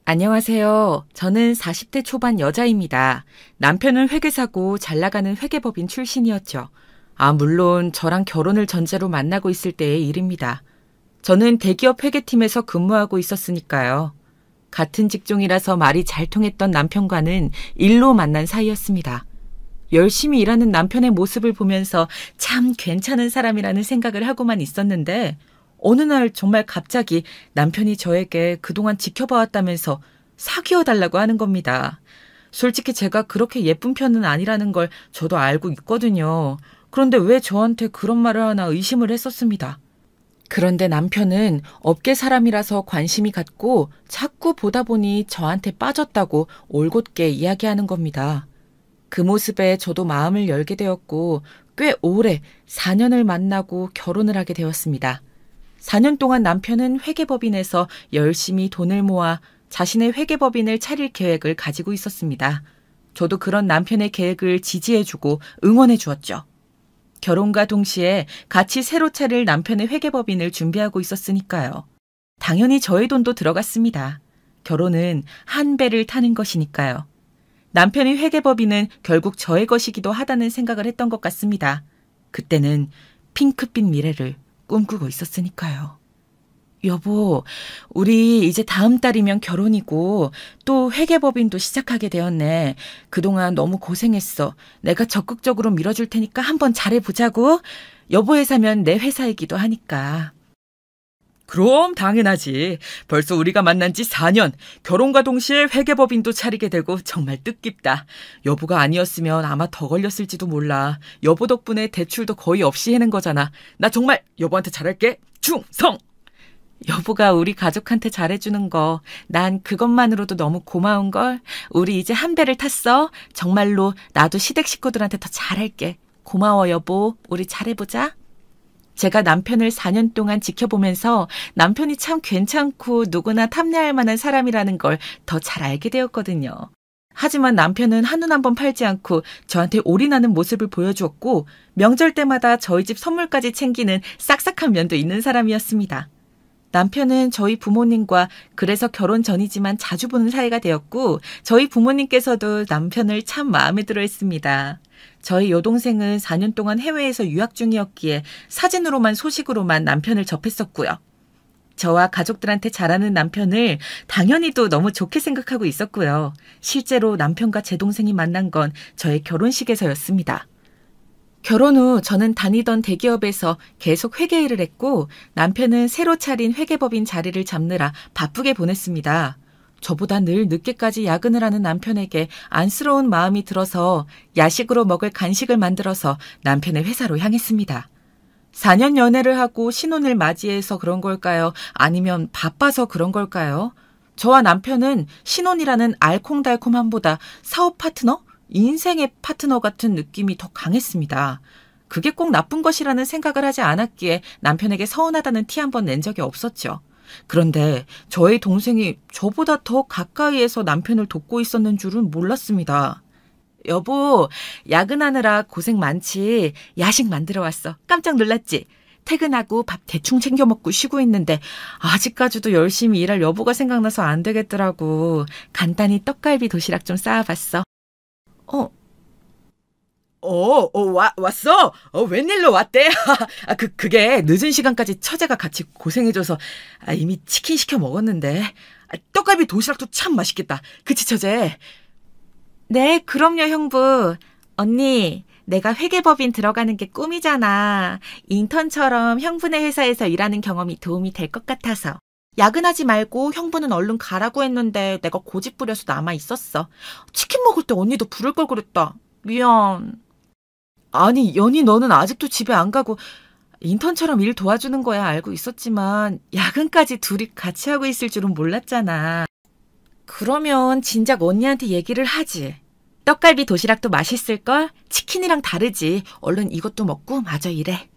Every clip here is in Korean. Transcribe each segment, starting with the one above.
안녕하세요. 저는 40대 초반 여자입니다. 남편은 회계사고 잘 나가는 회계법인 출신이었죠. 물론 저랑 결혼을 전제로 만나고 있을 때의 일입니다. 저는 대기업 회계팀에서 근무하고 있었으니까요. 같은 직종이라서 말이 잘 통했던 남편과는 일로 만난 사이였습니다. 열심히 일하는 남편의 모습을 보면서 참 괜찮은 사람이라는 생각을 하고만 있었는데 어느 날 정말 갑자기 남편이 저에게 그동안 지켜봐왔다면서 사귀어달라고 하는 겁니다. 솔직히 제가 그렇게 예쁜 편은 아니라는 걸 저도 알고 있거든요. 그런데 왜 저한테 그런 말을 하나 의심을 했었습니다. 그런데 남편은 업계 사람이라서 관심이 갔고 자꾸 보다 보니 저한테 빠졌다고 올곧게 이야기하는 겁니다. 그 모습에 저도 마음을 열게 되었고 꽤 오래 4년을 만나고 결혼을 하게 되었습니다. 4년 동안 남편은 회계법인에서 열심히 돈을 모아 자신의 회계법인을 차릴 계획을 가지고 있었습니다. 저도 그런 남편의 계획을 지지해주고 응원해 주었죠. 결혼과 동시에 같이 새로 차릴 남편의 회계법인을 준비하고 있었으니까요. 당연히 저의 돈도 들어갔습니다. 결혼은 한 배를 타는 것이니까요. 남편의 회계법인은 결국 저의 것이기도 하다는 생각을 했던 것 같습니다. 그때는 핑크빛 미래를 꿈꾸고 있었으니까요. 여보, 우리 이제 다음 달이면 결혼이고 또 회계법인도 시작하게 되었네. 그동안 너무 고생했어. 내가 적극적으로 밀어줄 테니까 한번 잘해보자고. 여보 회사면 내 회사이기도 하니까. 그럼 당연하지. 벌써 우리가 만난 지 4년, 결혼과 동시에 회계법인도 차리게 되고 정말 뜻깊다. 여보가 아니었으면 아마 더 걸렸을지도 몰라. 여보 덕분에 대출도 거의 없이 해낸 거잖아. 나 정말 여보한테 잘할게. 충성! 여보가 우리 가족한테 잘해주는 거, 난 그것만으로도 너무 고마운걸. 우리 이제 한 배를 탔어. 정말로 나도 시댁 식구들한테 더 잘할게. 고마워 여보. 우리 잘해보자. 제가 남편을 4년 동안 지켜보면서 남편이 참 괜찮고 누구나 탐내할 만한 사람이라는 걸 더 잘 알게 되었거든요. 하지만 남편은 한눈 한번 팔지 않고 저한테 올인하는 모습을 보여주었고 명절 때마다 저희 집 선물까지 챙기는 싹싹한 면도 있는 사람이었습니다. 남편은 저희 부모님과 그래서 결혼 전이지만 자주 보는 사이가 되었고 저희 부모님께서도 남편을 참 마음에 들어 했습니다. 저희 여동생은 4년 동안 해외에서 유학 중이었기에 사진으로만 소식으로만 남편을 접했었고요. 저와 가족들한테 잘하는 남편을 당연히도 너무 좋게 생각하고 있었고요. 실제로 남편과 제 동생이 만난 건 저의 결혼식에서였습니다. 결혼 후 저는 다니던 대기업에서 계속 회계 일을 했고 남편은 새로 차린 회계법인 자리를 잡느라 바쁘게 보냈습니다. 저보다 늘 늦게까지 야근을 하는 남편에게 안쓰러운 마음이 들어서 야식으로 먹을 간식을 만들어서 남편의 회사로 향했습니다. 4년 연애를 하고 신혼을 맞이해서 그런 걸까요? 아니면 바빠서 그런 걸까요? 저와 남편은 신혼이라는 알콩달콩함보다 사업 파트너? 인생의 파트너 같은 느낌이 더 강했습니다. 그게 꼭 나쁜 것이라는 생각을 하지 않았기에 남편에게 서운하다는 티 한 번 낸 적이 없었죠. 그런데 저의 동생이 저보다 더 가까이에서 남편을 돕고 있었는 줄은 몰랐습니다. 여보, 야근하느라 고생 많지. 야식 만들어 왔어. 깜짝 놀랐지? 퇴근하고 밥 대충 챙겨 먹고 쉬고 있는데 아직까지도 열심히 일할 여보가 생각나서 안 되겠더라고. 간단히 떡갈비 도시락 좀 쌓아봤어. 왔어? 웬일로 왔대? 그게 늦은 시간까지 처제가 같이 고생해줘서 이미 치킨 시켜 먹었는데. 떡갈비 도시락도 참 맛있겠다. 그치, 처제? 네, 그럼요, 형부. 언니, 내가 회계법인 들어가는 게 꿈이잖아. 인턴처럼 형부네 회사에서 일하는 경험이 도움이 될 것 같아서. 야근하지 말고 형부는 얼른 가라고 했는데 내가 고집 부려서 남아 있었어. 치킨 먹을 때 언니도 부를 걸 그랬다. 미안. 아니, 연희 너는 아직도 집에 안 가고 인턴처럼 일 도와주는 거야 알고 있었지만 야근까지 둘이 같이 하고 있을 줄은 몰랐잖아. 그러면 진작 언니한테 얘기를 하지. 떡갈비 도시락도 맛있을걸? 치킨이랑 다르지. 얼른 이것도 먹고 마저 일해.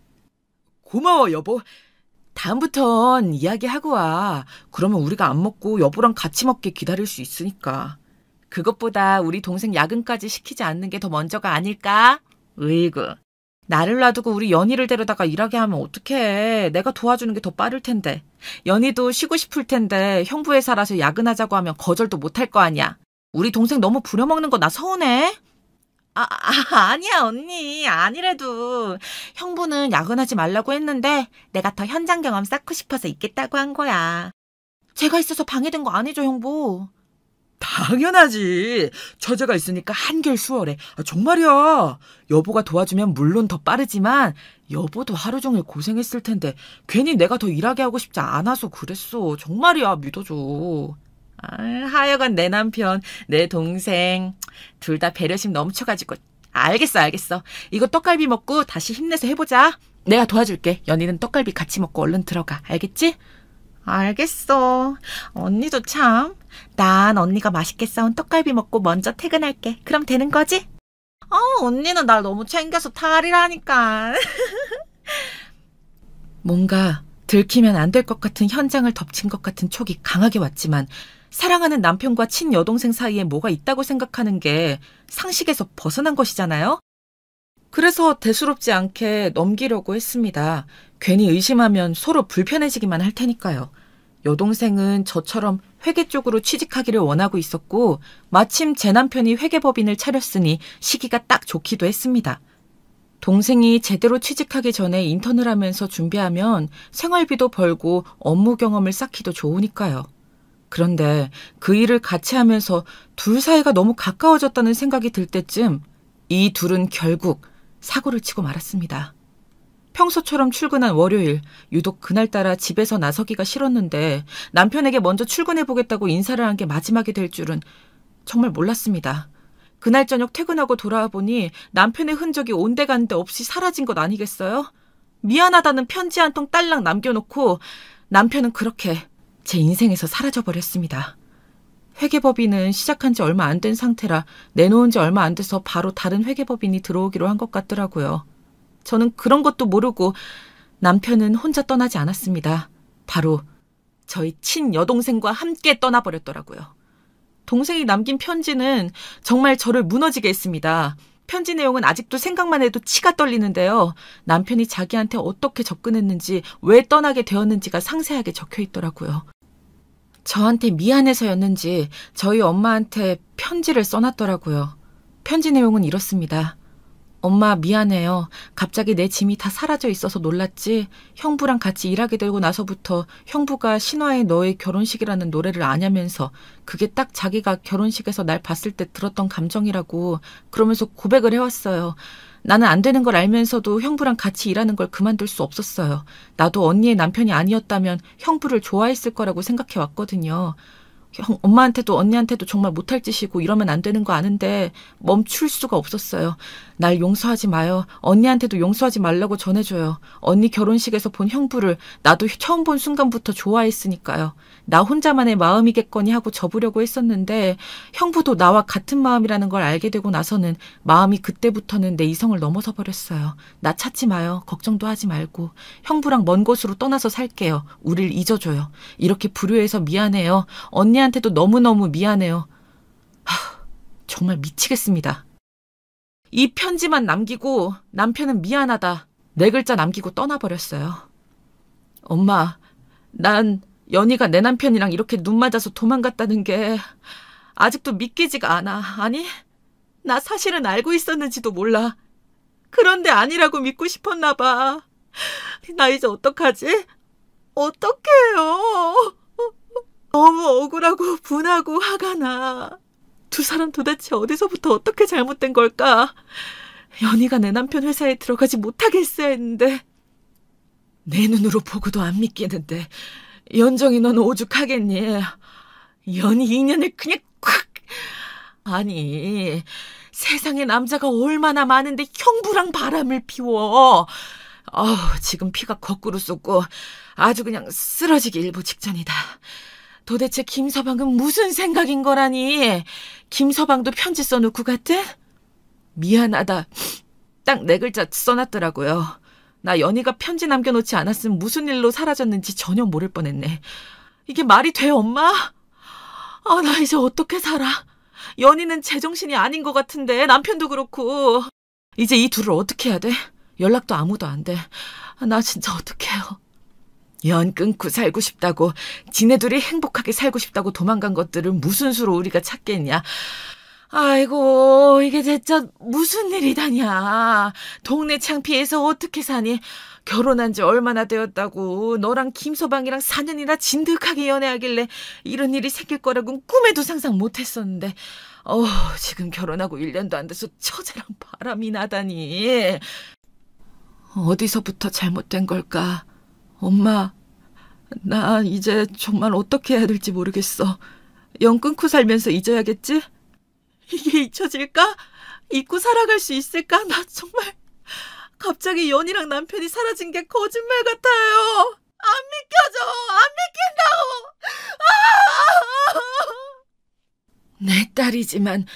고마워 여보. 다음부턴 이야기하고 와. 그러면 우리가 안 먹고 여보랑 같이 먹게 기다릴 수 있으니까. 그것보다 우리 동생 야근까지 시키지 않는 게 더 먼저가 아닐까? 으이구. 나를 놔두고 우리 연희를 데려다가 일하게 하면 어떡해. 내가 도와주는 게 더 빠를 텐데. 연희도 쉬고 싶을 텐데 형부 회사라서 야근하자고 하면 거절도 못할 거 아니야. 우리 동생 너무 부려먹는 거 나 서운해. 아니야 언니. 아니래도 형부는 야근하지 말라고 했는데 내가 더 현장 경험 쌓고 싶어서 있겠다고 한 거야. 제가 있어서 방해된 거 아니죠 형부? 당연하지. 처제가 있으니까 한결 수월해. 정말이야. 여보가 도와주면 물론 더 빠르지만 여보도 하루 종일 고생했을 텐데 괜히 내가 더 일하게 하고 싶지 않아서 그랬어. 정말이야. 믿어줘. 하여간 내 남편, 내 동생 둘 다 배려심 넘쳐가지고. 알겠어. 이거 떡갈비 먹고 다시 힘내서 해보자. 내가 도와줄게. 연희는 떡갈비 같이 먹고 얼른 들어가. 알겠지? 알겠어. 언니도 참. 난 언니가 맛있게 싸운 떡갈비 먹고 먼저 퇴근할게. 그럼 되는 거지? 언니는 날 너무 챙겨서 탈이라니까. 뭔가 들키면 안 될 것 같은 현장을 덮친 것 같은 촉이 강하게 왔지만 사랑하는 남편과 친여동생 사이에 뭐가 있다고 생각하는 게 상식에서 벗어난 것이잖아요? 그래서 대수롭지 않게 넘기려고 했습니다. 괜히 의심하면 서로 불편해지기만 할 테니까요. 여동생은 저처럼 회계 쪽으로 취직하기를 원하고 있었고 마침 제 남편이 회계법인을 차렸으니 시기가 딱 좋기도 했습니다. 동생이 제대로 취직하기 전에 인턴을 하면서 준비하면 생활비도 벌고 업무 경험을 쌓기도 좋으니까요. 그런데 그 일을 같이 하면서 둘 사이가 너무 가까워졌다는 생각이 들 때쯤 이 둘은 결국 사고를 치고 말았습니다. 평소처럼 출근한 월요일, 유독 그날따라 집에서 나서기가 싫었는데 남편에게 먼저 출근해보겠다고 인사를 한 게 마지막이 될 줄은 정말 몰랐습니다. 그날 저녁 퇴근하고 돌아와 보니 남편의 흔적이 온데간데 없이 사라진 것 아니겠어요? 미안하다는 편지 한 통 딸랑 남겨놓고 남편은 그렇게 제 인생에서 사라져버렸습니다. 회계법인은 시작한 지 얼마 안 된 상태라 내놓은 지 얼마 안 돼서 바로 다른 회계법인이 들어오기로 한 것 같더라고요. 저는 그런 것도 모르고 남편은 혼자 떠나지 않았습니다. 바로 저희 친여동생과 함께 떠나버렸더라고요. 동생이 남긴 편지는 정말 저를 무너지게 했습니다. 편지 내용은 아직도 생각만 해도 치가 떨리는데요. 남편이 자기한테 어떻게 접근했는지, 왜 떠나게 되었는지가 상세하게 적혀 있더라고요. 저한테 미안해서였는지 저희 엄마한테 편지를 써놨더라고요. 편지 내용은 이렇습니다. 엄마 미안해요. 갑자기 내 짐이 다 사라져 있어서 놀랐지. 형부랑 같이 일하게 되고 나서부터 형부가 신화의 너의 결혼식이라는 노래를 아냐면서 그게 딱 자기가 결혼식에서 날 봤을 때 들었던 감정이라고 그러면서 고백을 해왔어요. 나는 안 되는 걸 알면서도 형부랑 같이 일하는 걸 그만둘 수 없었어요. 나도 언니의 남편이 아니었다면 형부를 좋아했을 거라고 생각해 왔거든요. 엄마한테도 언니한테도 정말 못할 짓이고 이러면 안 되는 거 아는데 멈출 수가 없었어요. 날 용서하지 마요. 언니한테도 용서하지 말라고 전해줘요. 언니 결혼식에서 본 형부를 나도 처음 본 순간부터 좋아했으니까요. 나 혼자만의 마음이겠거니 하고 접으려고 했었는데 형부도 나와 같은 마음이라는 걸 알게 되고 나서는 마음이 그때부터는 내 이성을 넘어서 버렸어요. 나 찾지 마요. 걱정도 하지 말고. 형부랑 먼 곳으로 떠나서 살게요. 우릴 잊어줘요. 이렇게 불효해서 미안해요. 언니한테도 너무너무 미안해요. 정말 미치겠습니다. 이 편지만 남기고 남편은 미안하다 4글자 남기고 떠나버렸어요. 엄마, 난 연희가 내 남편이랑 이렇게 눈 맞아서 도망갔다는 게 아직도 믿기지가 않아. 아니, 나 사실은 알고 있었는지도 몰라. 그런데 아니라고 믿고 싶었나 봐. 나 이제 어떡하지? 어떡해요? 너무 억울하고 분하고 화가 나. 두 사람 도대체 어디서부터 어떻게 잘못된 걸까? 연희가 내 남편 회사에 들어가지 못하게 했어야 했는데 내 눈으로 보고도 안 믿기는데 연정이 넌 오죽하겠니? 연희 인연을 그냥 콱! 아니 세상에 남자가 얼마나 많은데 형부랑 바람을 피워. 지금 피가 거꾸로 쏟고 아주 그냥 쓰러지기 일보 직전이다. 도대체 김서방은 무슨 생각인 거라니? 김서방도 편지 써놓고 갔대? 미안하다. 딱 4글자 써놨더라고요. 나 연희가 편지 남겨놓지 않았으면 무슨 일로 사라졌는지 전혀 모를 뻔했네. 이게 말이 돼, 엄마? 나 이제 어떻게 살아? 연희는 제정신이 아닌 것 같은데 남편도 그렇고. 이제 이 둘을 어떻게 해야 돼? 연락도 아무도 안 돼. 나 진짜 어떡해요. 연 끊고 살고 싶다고, 지네 둘이 행복하게 살고 싶다고 도망간 것들을 무슨 수로 우리가 찾겠냐. 아이고, 이게 진짜 무슨 일이다냐. 동네 창피해서 어떻게 사니? 결혼한 지 얼마나 되었다고. 너랑 김서방이랑 4년이나 진득하게 연애하길래 이런 일이 생길 거라고는 꿈에도 상상 못했었는데 지금 결혼하고 1년도 안 돼서 처제랑 바람이 나다니. 어디서부터 잘못된 걸까? 엄마, 나 이제 정말 어떻게 해야 될지 모르겠어. 연 끊고 살면서 잊어야겠지? 이게 잊혀질까? 잊고 살아갈 수 있을까? 나 정말 갑자기 연이랑 남편이 사라진 게 거짓말 같아요. 안 믿겨져. 안 믿긴다고. 내 딸이지만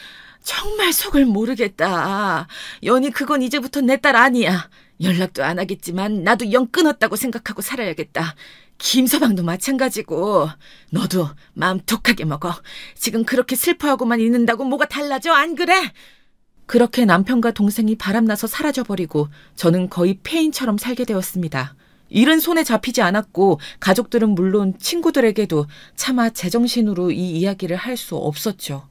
정말 속을 모르겠다. 연이 그건 이제부터 내 딸 아니야. 연락도 안 하겠지만 나도 연 끊었다고 생각하고 살아야겠다. 김서방도 마찬가지고. 너도 마음 독하게 먹어. 지금 그렇게 슬퍼하고만 있는다고 뭐가 달라져? 안 그래? 그렇게 남편과 동생이 바람나서 사라져버리고 저는 거의 폐인처럼 살게 되었습니다. 일은 손에 잡히지 않았고 가족들은 물론 친구들에게도 차마 제정신으로 이 이야기를 할 수 없었죠.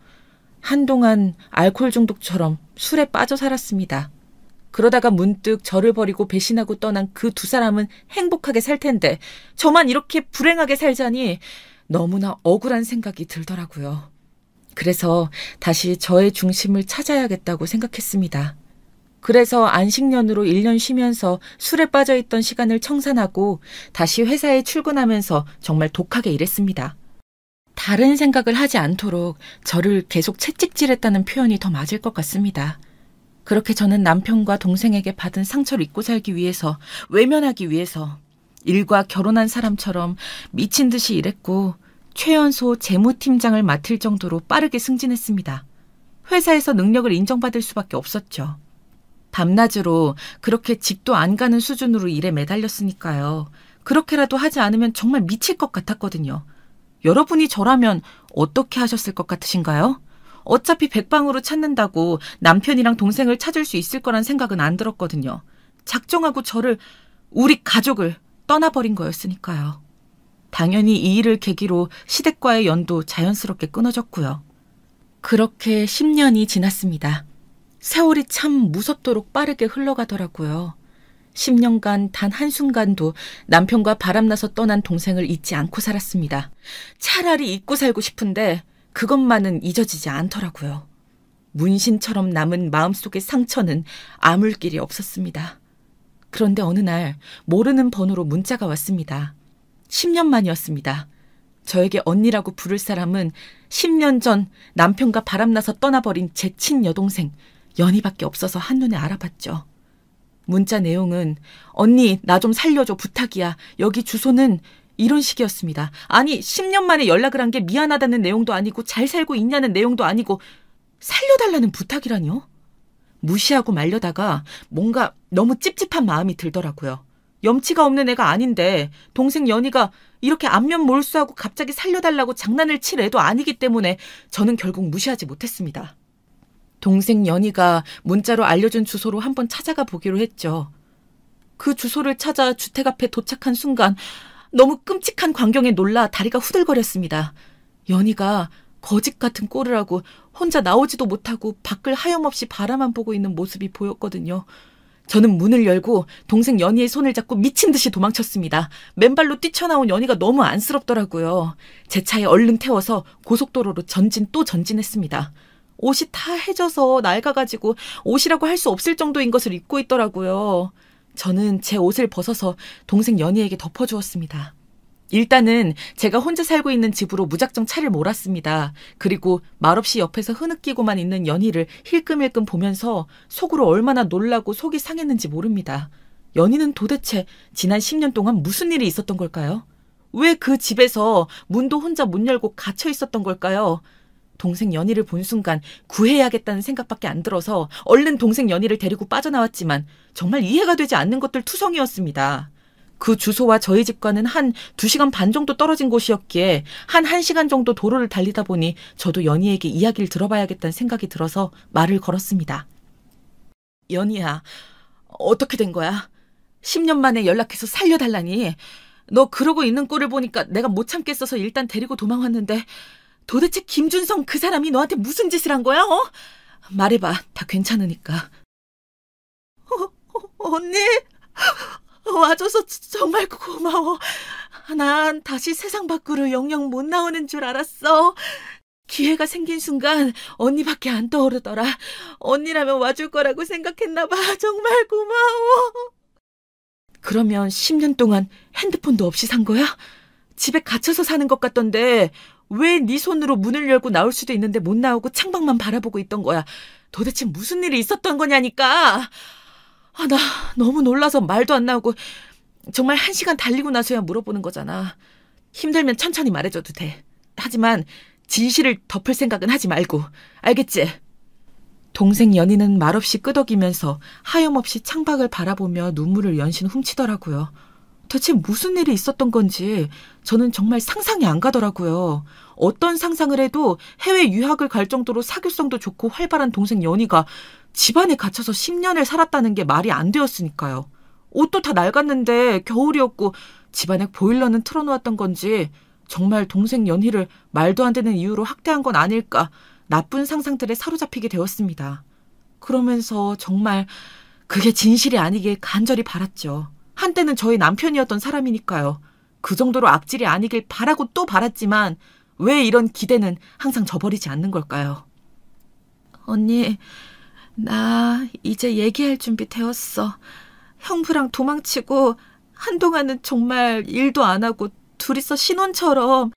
한동안 알코올 중독처럼 술에 빠져 살았습니다. 그러다가 문득 저를 버리고 배신하고 떠난 그 두 사람은 행복하게 살 텐데 저만 이렇게 불행하게 살자니 너무나 억울한 생각이 들더라고요. 그래서 다시 저의 중심을 찾아야겠다고 생각했습니다. 그래서 안식년으로 1년 쉬면서 술에 빠져있던 시간을 청산하고 다시 회사에 출근하면서 정말 독하게 일했습니다. 다른 생각을 하지 않도록 저를 계속 채찍질했다는 표현이 더 맞을 것 같습니다. 그렇게 저는 남편과 동생에게 받은 상처를 잊고 살기 위해서, 외면하기 위해서 일과 결혼한 사람처럼 미친 듯이 일했고 최연소 재무팀장을 맡을 정도로 빠르게 승진했습니다. 회사에서 능력을 인정받을 수밖에 없었죠. 밤낮으로 그렇게 집도 안 가는 수준으로 일에 매달렸으니까요. 그렇게라도 하지 않으면 정말 미칠 것 같았거든요. 여러분이 저라면 어떻게 하셨을 것 같으신가요? 어차피 백방으로 찾는다고 남편이랑 동생을 찾을 수 있을 거란 생각은 안 들었거든요. 작정하고 저를, 우리 가족을 떠나버린 거였으니까요. 당연히 이 일을 계기로 시댁과의 연도 자연스럽게 끊어졌고요. 그렇게 10년이 지났습니다. 세월이 참 무섭도록 빠르게 흘러가더라고요. 10년간 단 한순간도 남편과 바람나서 떠난 동생을 잊지 않고 살았습니다. 차라리 잊고 살고 싶은데 그것만은 잊어지지 않더라고요. 문신처럼 남은 마음속의 상처는 아물 길이 없었습니다. 그런데 어느 날 모르는 번호로 문자가 왔습니다. 10년 만이었습니다. 저에게 언니라고 부를 사람은 10년 전 남편과 바람나서 떠나버린 제 친여동생 연희밖에 없어서 한눈에 알아봤죠. 문자 내용은 언니 나 좀 살려줘 부탁이야. 여기 주소는 이런 식이었습니다. 아니 10년 만에 연락을 한 게 미안하다는 내용도 아니고 잘 살고 있냐는 내용도 아니고 살려달라는 부탁이라뇨? 무시하고 말려다가 뭔가 너무 찝찝한 마음이 들더라고요. 염치가 없는 애가 아닌데 동생 연희가 이렇게 안면 몰수하고 갑자기 살려달라고 장난을 칠 애도 아니기 때문에 저는 결국 무시하지 못했습니다. 동생 연희가 문자로 알려준 주소로 한번 찾아가 보기로 했죠. 그 주소를 찾아 주택 앞에 도착한 순간 너무 끔찍한 광경에 놀라 다리가 후들거렸습니다. 연희가 거짓 같은 꼴을 하고 혼자 나오지도 못하고 밖을 하염없이 바라만 보고 있는 모습이 보였거든요. 저는 문을 열고 동생 연희의 손을 잡고 미친 듯이 도망쳤습니다. 맨발로 뛰쳐나온 연희가 너무 안쓰럽더라고요. 제 차에 얼른 태워서 고속도로로 전진 또 전진했습니다. 옷이 다 해져서 낡아가지고 옷이라고 할 수 없을 정도인 것을 입고 있더라고요. 저는 제 옷을 벗어서 동생 연희에게 덮어주었습니다. 일단은 제가 혼자 살고 있는 집으로 무작정 차를 몰았습니다. 그리고 말없이 옆에서 흐느끼고만 있는 연희를 힐끔힐끔 보면서 속으로 얼마나 놀라고 속이 상했는지 모릅니다. 연희는 도대체 지난 10년 동안 무슨 일이 있었던 걸까요? 왜 그 집에서 문도 혼자 못 열고 갇혀 있었던 걸까요? 동생 연희를 본 순간 구해야겠다는 생각밖에 안 들어서 얼른 동생 연희를 데리고 빠져나왔지만 정말 이해가 되지 않는 것들 투성이었습니다. 그 주소와 저희 집과는 한 2시간 반 정도 떨어진 곳이었기에 한 1시간 정도 도로를 달리다 보니 저도 연희에게 이야기를 들어봐야겠다는 생각이 들어서 말을 걸었습니다. 연희야, 어떻게 된 거야? 10년 만에 연락해서 살려달라니. 너 그러고 있는 꼴을 보니까 내가 못 참겠어서 일단 데리고 도망왔는데 도대체 김준성 그 사람이 너한테 무슨 짓을 한 거야? 말해봐. 다 괜찮으니까. 언니, 와줘서 정말 고마워. 난 다시 세상 밖으로 영영 못 나오는 줄 알았어. 기회가 생긴 순간 언니밖에 안 떠오르더라. 언니라면 와줄 거라고 생각했나 봐. 정말 고마워. 그러면 10년 동안 핸드폰도 없이 산 거야? 집에 갇혀서 사는 것 같던데 왜 네 손으로 문을 열고 나올 수도 있는데 못 나오고 창밖만 바라보고 있던 거야? 도대체 무슨 일이 있었던 거냐니까. 나 너무 놀라서 말도 안 나오고 정말 1시간 달리고 나서야 물어보는 거잖아. 힘들면 천천히 말해줘도 돼. 하지만 진실을 덮을 생각은 하지 말고. 알겠지? 동생 연희는 말없이 끄덕이면서 하염없이 창밖을 바라보며 눈물을 연신 훔치더라고요. 대체 무슨 일이 있었던 건지 저는 정말 상상이 안 가더라고요. 어떤 상상을 해도 해외 유학을 갈 정도로 사교성도 좋고 활발한 동생 연희가 집안에 갇혀서 10년을 살았다는 게 말이 안 되었으니까요. 옷도 다 낡았는데 겨울이었고 집안에 보일러는 틀어놓았던 건지 정말 동생 연희를 말도 안 되는 이유로 학대한 건 아닐까 나쁜 상상들에 사로잡히게 되었습니다. 그러면서 정말 그게 진실이 아니길 간절히 바랐죠. 한때는 저희 남편이었던 사람이니까요. 그 정도로 악질이 아니길 바라고 또 바랐지만 왜 이런 기대는 항상 저버리지 않는 걸까요? 언니, 나 이제 얘기할 준비 되었어. 형부랑 도망치고 한동안은 정말 일도 안 하고 둘이서 신혼처럼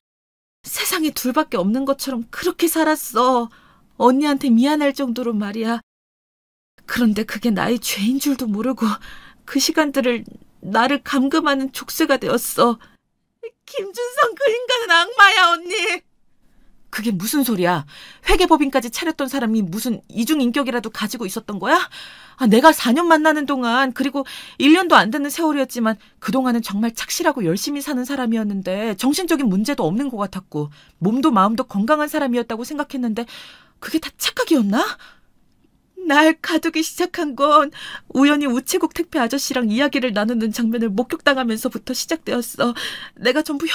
세상에 둘밖에 없는 것처럼 그렇게 살았어. 언니한테 미안할 정도로 말이야. 그런데 그게 나의 죄인 줄도 모르고 그 시간들을 나를 감금하는 족쇄가 되었어. 김준성 그 인간은 악마야, 언니. 그게 무슨 소리야? 회계법인까지 차렸던 사람이 무슨 이중인격이라도 가지고 있었던 거야? 내가 4년 만나는 동안 그리고 1년도 안 되는 세월이었지만 그동안은 정말 착실하고 열심히 사는 사람이었는데 정신적인 문제도 없는 것 같았고 몸도 마음도 건강한 사람이었다고 생각했는데 그게 다 착각이었나? 날 가두기 시작한 건 우연히 우체국 택배 아저씨랑 이야기를 나누는 장면을 목격당하면서부터 시작되었어. 내가 전부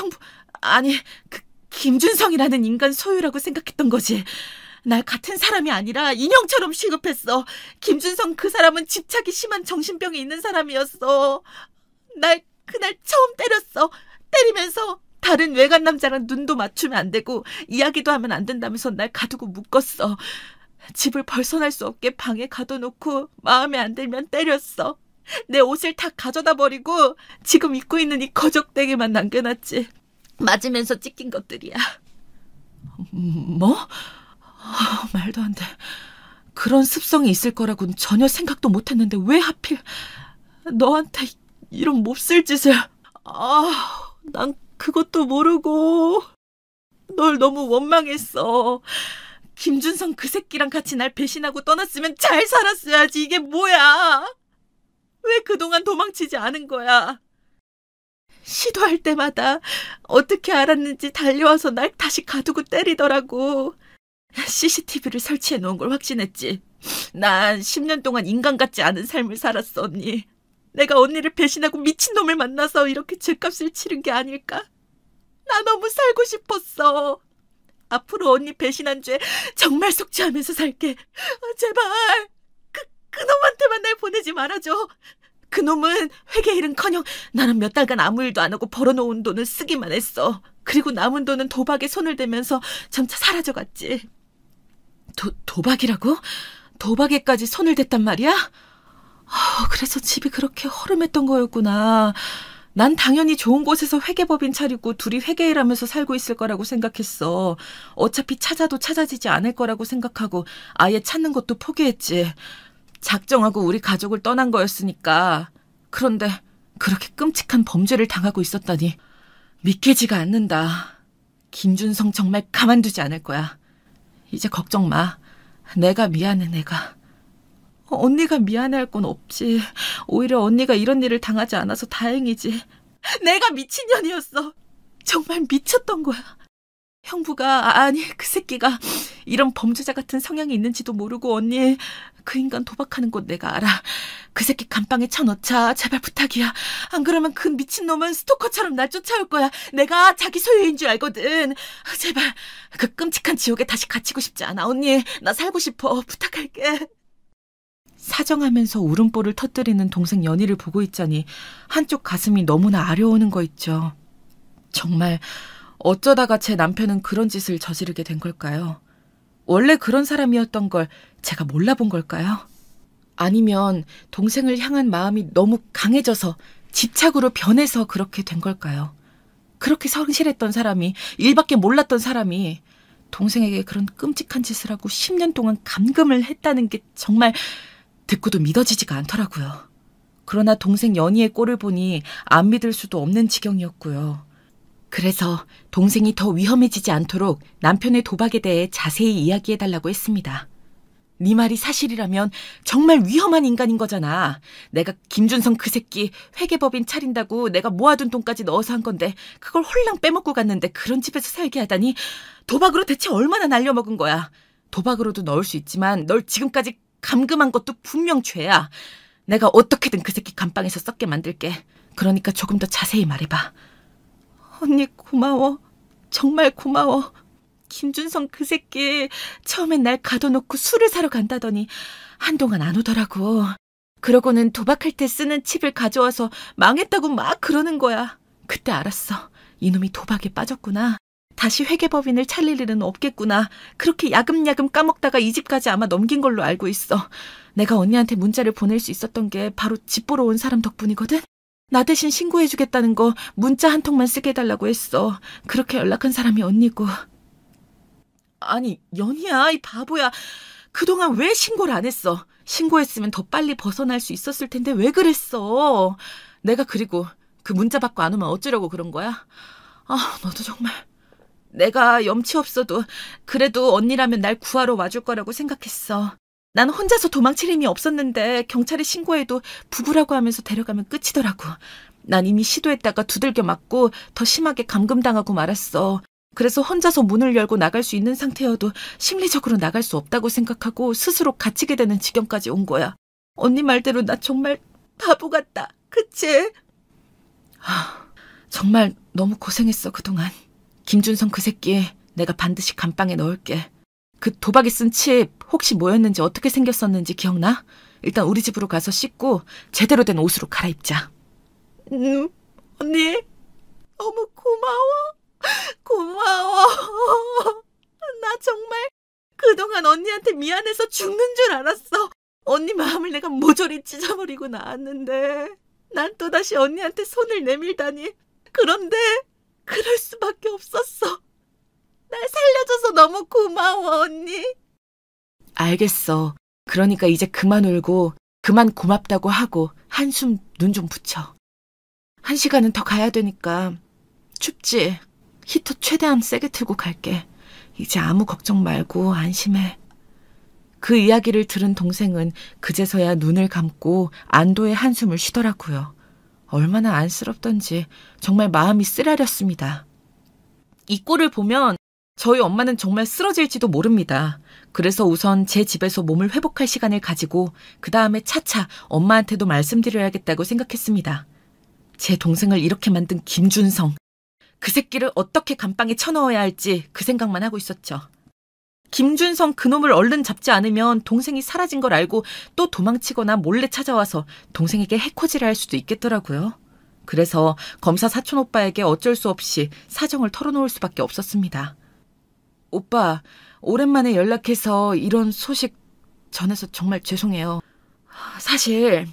그 김준성이라는 인간 소유라고 생각했던 거지. 날 같은 사람이 아니라 인형처럼 취급했어. 김준성 그 사람은 집착이 심한 정신병이 있는 사람이었어. 날 그날 처음 때렸어. 때리면서 다른 외간 남자랑 눈도 맞추면 안 되고 이야기도 하면 안 된다면서 날 가두고 묶었어. 집을 벗어날 수 없게 방에 가둬놓고 마음에 안 들면 때렸어. 내 옷을 다 가져다 버리고 지금 입고 있는 이 거적대기만 남겨놨지. 맞으면서 찢긴 것들이야. 뭐? 말도 안 돼. 그런 습성이 있을 거라고는 전혀 생각도 못했는데 왜 하필 너한테 이런 몹쓸 짓을. 난 그것도 모르고 널 너무 원망했어. 김준성 그 새끼랑 같이 날 배신하고 떠났으면 잘 살았어야지. 이게 뭐야? 왜 그동안 도망치지 않은 거야? 시도할 때마다 어떻게 알았는지 달려와서 날 다시 가두고 때리더라고. CCTV를 설치해 놓은 걸 확신했지. 난 10년 동안 인간 같지 않은 삶을 살았어, 언니. 내가 언니를 배신하고 미친놈을 만나서 이렇게 죗값을 치른 게 아닐까? 나 너무 살고 싶었어. 앞으로 언니 배신한 죄 정말 속죄하면서 살게. 제발 그놈한테만 날 보내지 말아줘. 그놈은 회계 일은커녕 나는 몇 달간 아무 일도 안 하고 벌어놓은 돈을 쓰기만 했어. 그리고 남은 돈은 도박에 손을 대면서 점차 사라져갔지. 도박이라고? 도박에까지 손을 댔단 말이야? 그래서 집이 그렇게 허름했던 거였구나. 난 당연히 좋은 곳에서 회계법인 차리고 둘이 회계일하면서 살고 있을 거라고 생각했어. 어차피 찾아도 찾아지지 않을 거라고 생각하고 아예 찾는 것도 포기했지. 작정하고 우리 가족을 떠난 거였으니까. 그런데 그렇게 끔찍한 범죄를 당하고 있었다니 믿기지가 않는다. 김준성 정말 가만두지 않을 거야. 이제 걱정 마. 내가 미안해, 내가. 언니가 미안해할 건 없지. 오히려 언니가 이런 일을 당하지 않아서 다행이지. 내가 미친년이었어. 정말 미쳤던 거야. 형부가, 아니 그 새끼가 이런 범죄자 같은 성향이 있는지도 모르고 언니, 그 인간 도박하는 곳 내가 알아. 그 새끼 감방에 쳐넣자. 제발 부탁이야. 안 그러면 그 미친놈은 스토커처럼 날 쫓아올 거야. 내가 자기 소유인 줄 알거든. 제발 그 끔찍한 지옥에 다시 갇히고 싶지 않아. 언니, 나 살고 싶어. 부탁할게. 사정하면서 울음보를 터뜨리는 동생 연희를 보고 있자니 한쪽 가슴이 너무나 아려오는 거 있죠. 정말 어쩌다가 제 남편은 그런 짓을 저지르게 된 걸까요? 원래 그런 사람이었던 걸 제가 몰라본 걸까요? 아니면 동생을 향한 마음이 너무 강해져서 집착으로 변해서 그렇게 된 걸까요? 그렇게 성실했던 사람이, 일밖에 몰랐던 사람이 동생에게 그런 끔찍한 짓을 하고 10년 동안 감금을 했다는 게 정말 듣고도 믿어지지가 않더라고요. 그러나 동생 연희의 꼴을 보니 안 믿을 수도 없는 지경이었고요. 그래서 동생이 더 위험해지지 않도록 남편의 도박에 대해 자세히 이야기해달라고 했습니다. 네 말이 사실이라면 정말 위험한 인간인 거잖아. 내가 김준성 그 새끼 회계법인 차린다고 내가 모아둔 돈까지 넣어서 한 건데 그걸 홀랑 빼먹고 갔는데 그런 집에서 살게 하다니 도박으로 대체 얼마나 날려먹은 거야. 도박으로도 넣을 수 있지만 널 지금까지 감금한 것도 분명 죄야. 내가 어떻게든 그 새끼 감방에서 썩게 만들게. 그러니까 조금 더 자세히 말해봐. 언니 고마워. 정말 고마워. 김준성 그 새끼 처음엔 날 가둬놓고 술을 사러 간다더니 한동안 안 오더라고. 그러고는 도박할 때 쓰는 칩을 가져와서 망했다고 막 그러는 거야. 그때 알았어. 이놈이 도박에 빠졌구나. 다시 회계법인을 차릴 일은 없겠구나. 그렇게 야금야금 까먹다가 이 집까지 아마 넘긴 걸로 알고 있어. 내가 언니한테 문자를 보낼 수 있었던 게 바로 집 보러 온 사람 덕분이거든. 나 대신 신고해주겠다는 거 문자 한 통만 쓰게 해달라고 했어. 그렇게 연락한 사람이 언니고. 아니 연희야, 이 바보야. 그동안 왜 신고를 안 했어? 신고했으면 더 빨리 벗어날 수 있었을 텐데 왜 그랬어? 내가 그리고 그 문자 받고 안 오면 어쩌려고 그런 거야? 아, 너도 정말. 내가 염치 없어도 그래도 언니라면 날 구하러 와줄 거라고 생각했어. 난 혼자서 도망칠 힘이 없었는데 경찰에 신고해도 부부라고 하면서 데려가면 끝이더라고. 난 이미 시도했다가 두들겨 맞고 더 심하게 감금당하고 말았어. 그래서 혼자서 문을 열고 나갈 수 있는 상태여도 심리적으로 나갈 수 없다고 생각하고 스스로 갇히게 되는 지경까지 온 거야. 언니 말대로 나 정말 바보 같다. 그치? 정말 너무 고생했어 그동안. 김준성 그 새끼 내가 반드시 감방에 넣을게. 그 도박에 쓴 칩 혹시 뭐였는지 어떻게 생겼었는지 기억나? 일단 우리 집으로 가서 씻고 제대로 된 옷으로 갈아입자. 언니 너무 고마워. 고마워. 나 정말 그동안 언니한테 미안해서 죽는 줄 알았어. 언니 마음을 내가 모조리 찢어버리고 나왔는데 난 또다시 언니한테 손을 내밀다니. 그런데 그럴 수밖에 없었어. 날 살려줘서 너무 고마워, 언니. 알겠어. 그러니까 이제 그만 울고 그만 고맙다고 하고 한숨 눈 좀 붙여. 1시간은 더 가야 되니까. 춥지? 히터 최대한 세게 틀고 갈게. 이제 아무 걱정 말고 안심해. 그 이야기를 들은 동생은 그제서야 눈을 감고 안도의 한숨을 쉬더라고요. 얼마나 안쓰럽던지 정말 마음이 쓰라렸습니다. 이 꼴을 보면 저희 엄마는 정말 쓰러질지도 모릅니다. 그래서 우선 제 집에서 몸을 회복할 시간을 가지고 그 다음에 차차 엄마한테도 말씀드려야겠다고 생각했습니다. 제 동생을 이렇게 만든 김준성. 그 새끼를 어떻게 감방에 쳐넣어야 할지 그 생각만 하고 있었죠. 김준성 그놈을 얼른 잡지 않으면 동생이 사라진 걸 알고 또 도망치거나 몰래 찾아와서 동생에게 해코지를 할 수도 있겠더라고요. 그래서 검사 사촌 오빠에게 어쩔 수 없이 사정을 털어놓을 수밖에 없었습니다. 오빠, 오랜만에 연락해서 이런 소식 전해서 정말 죄송해요. 사실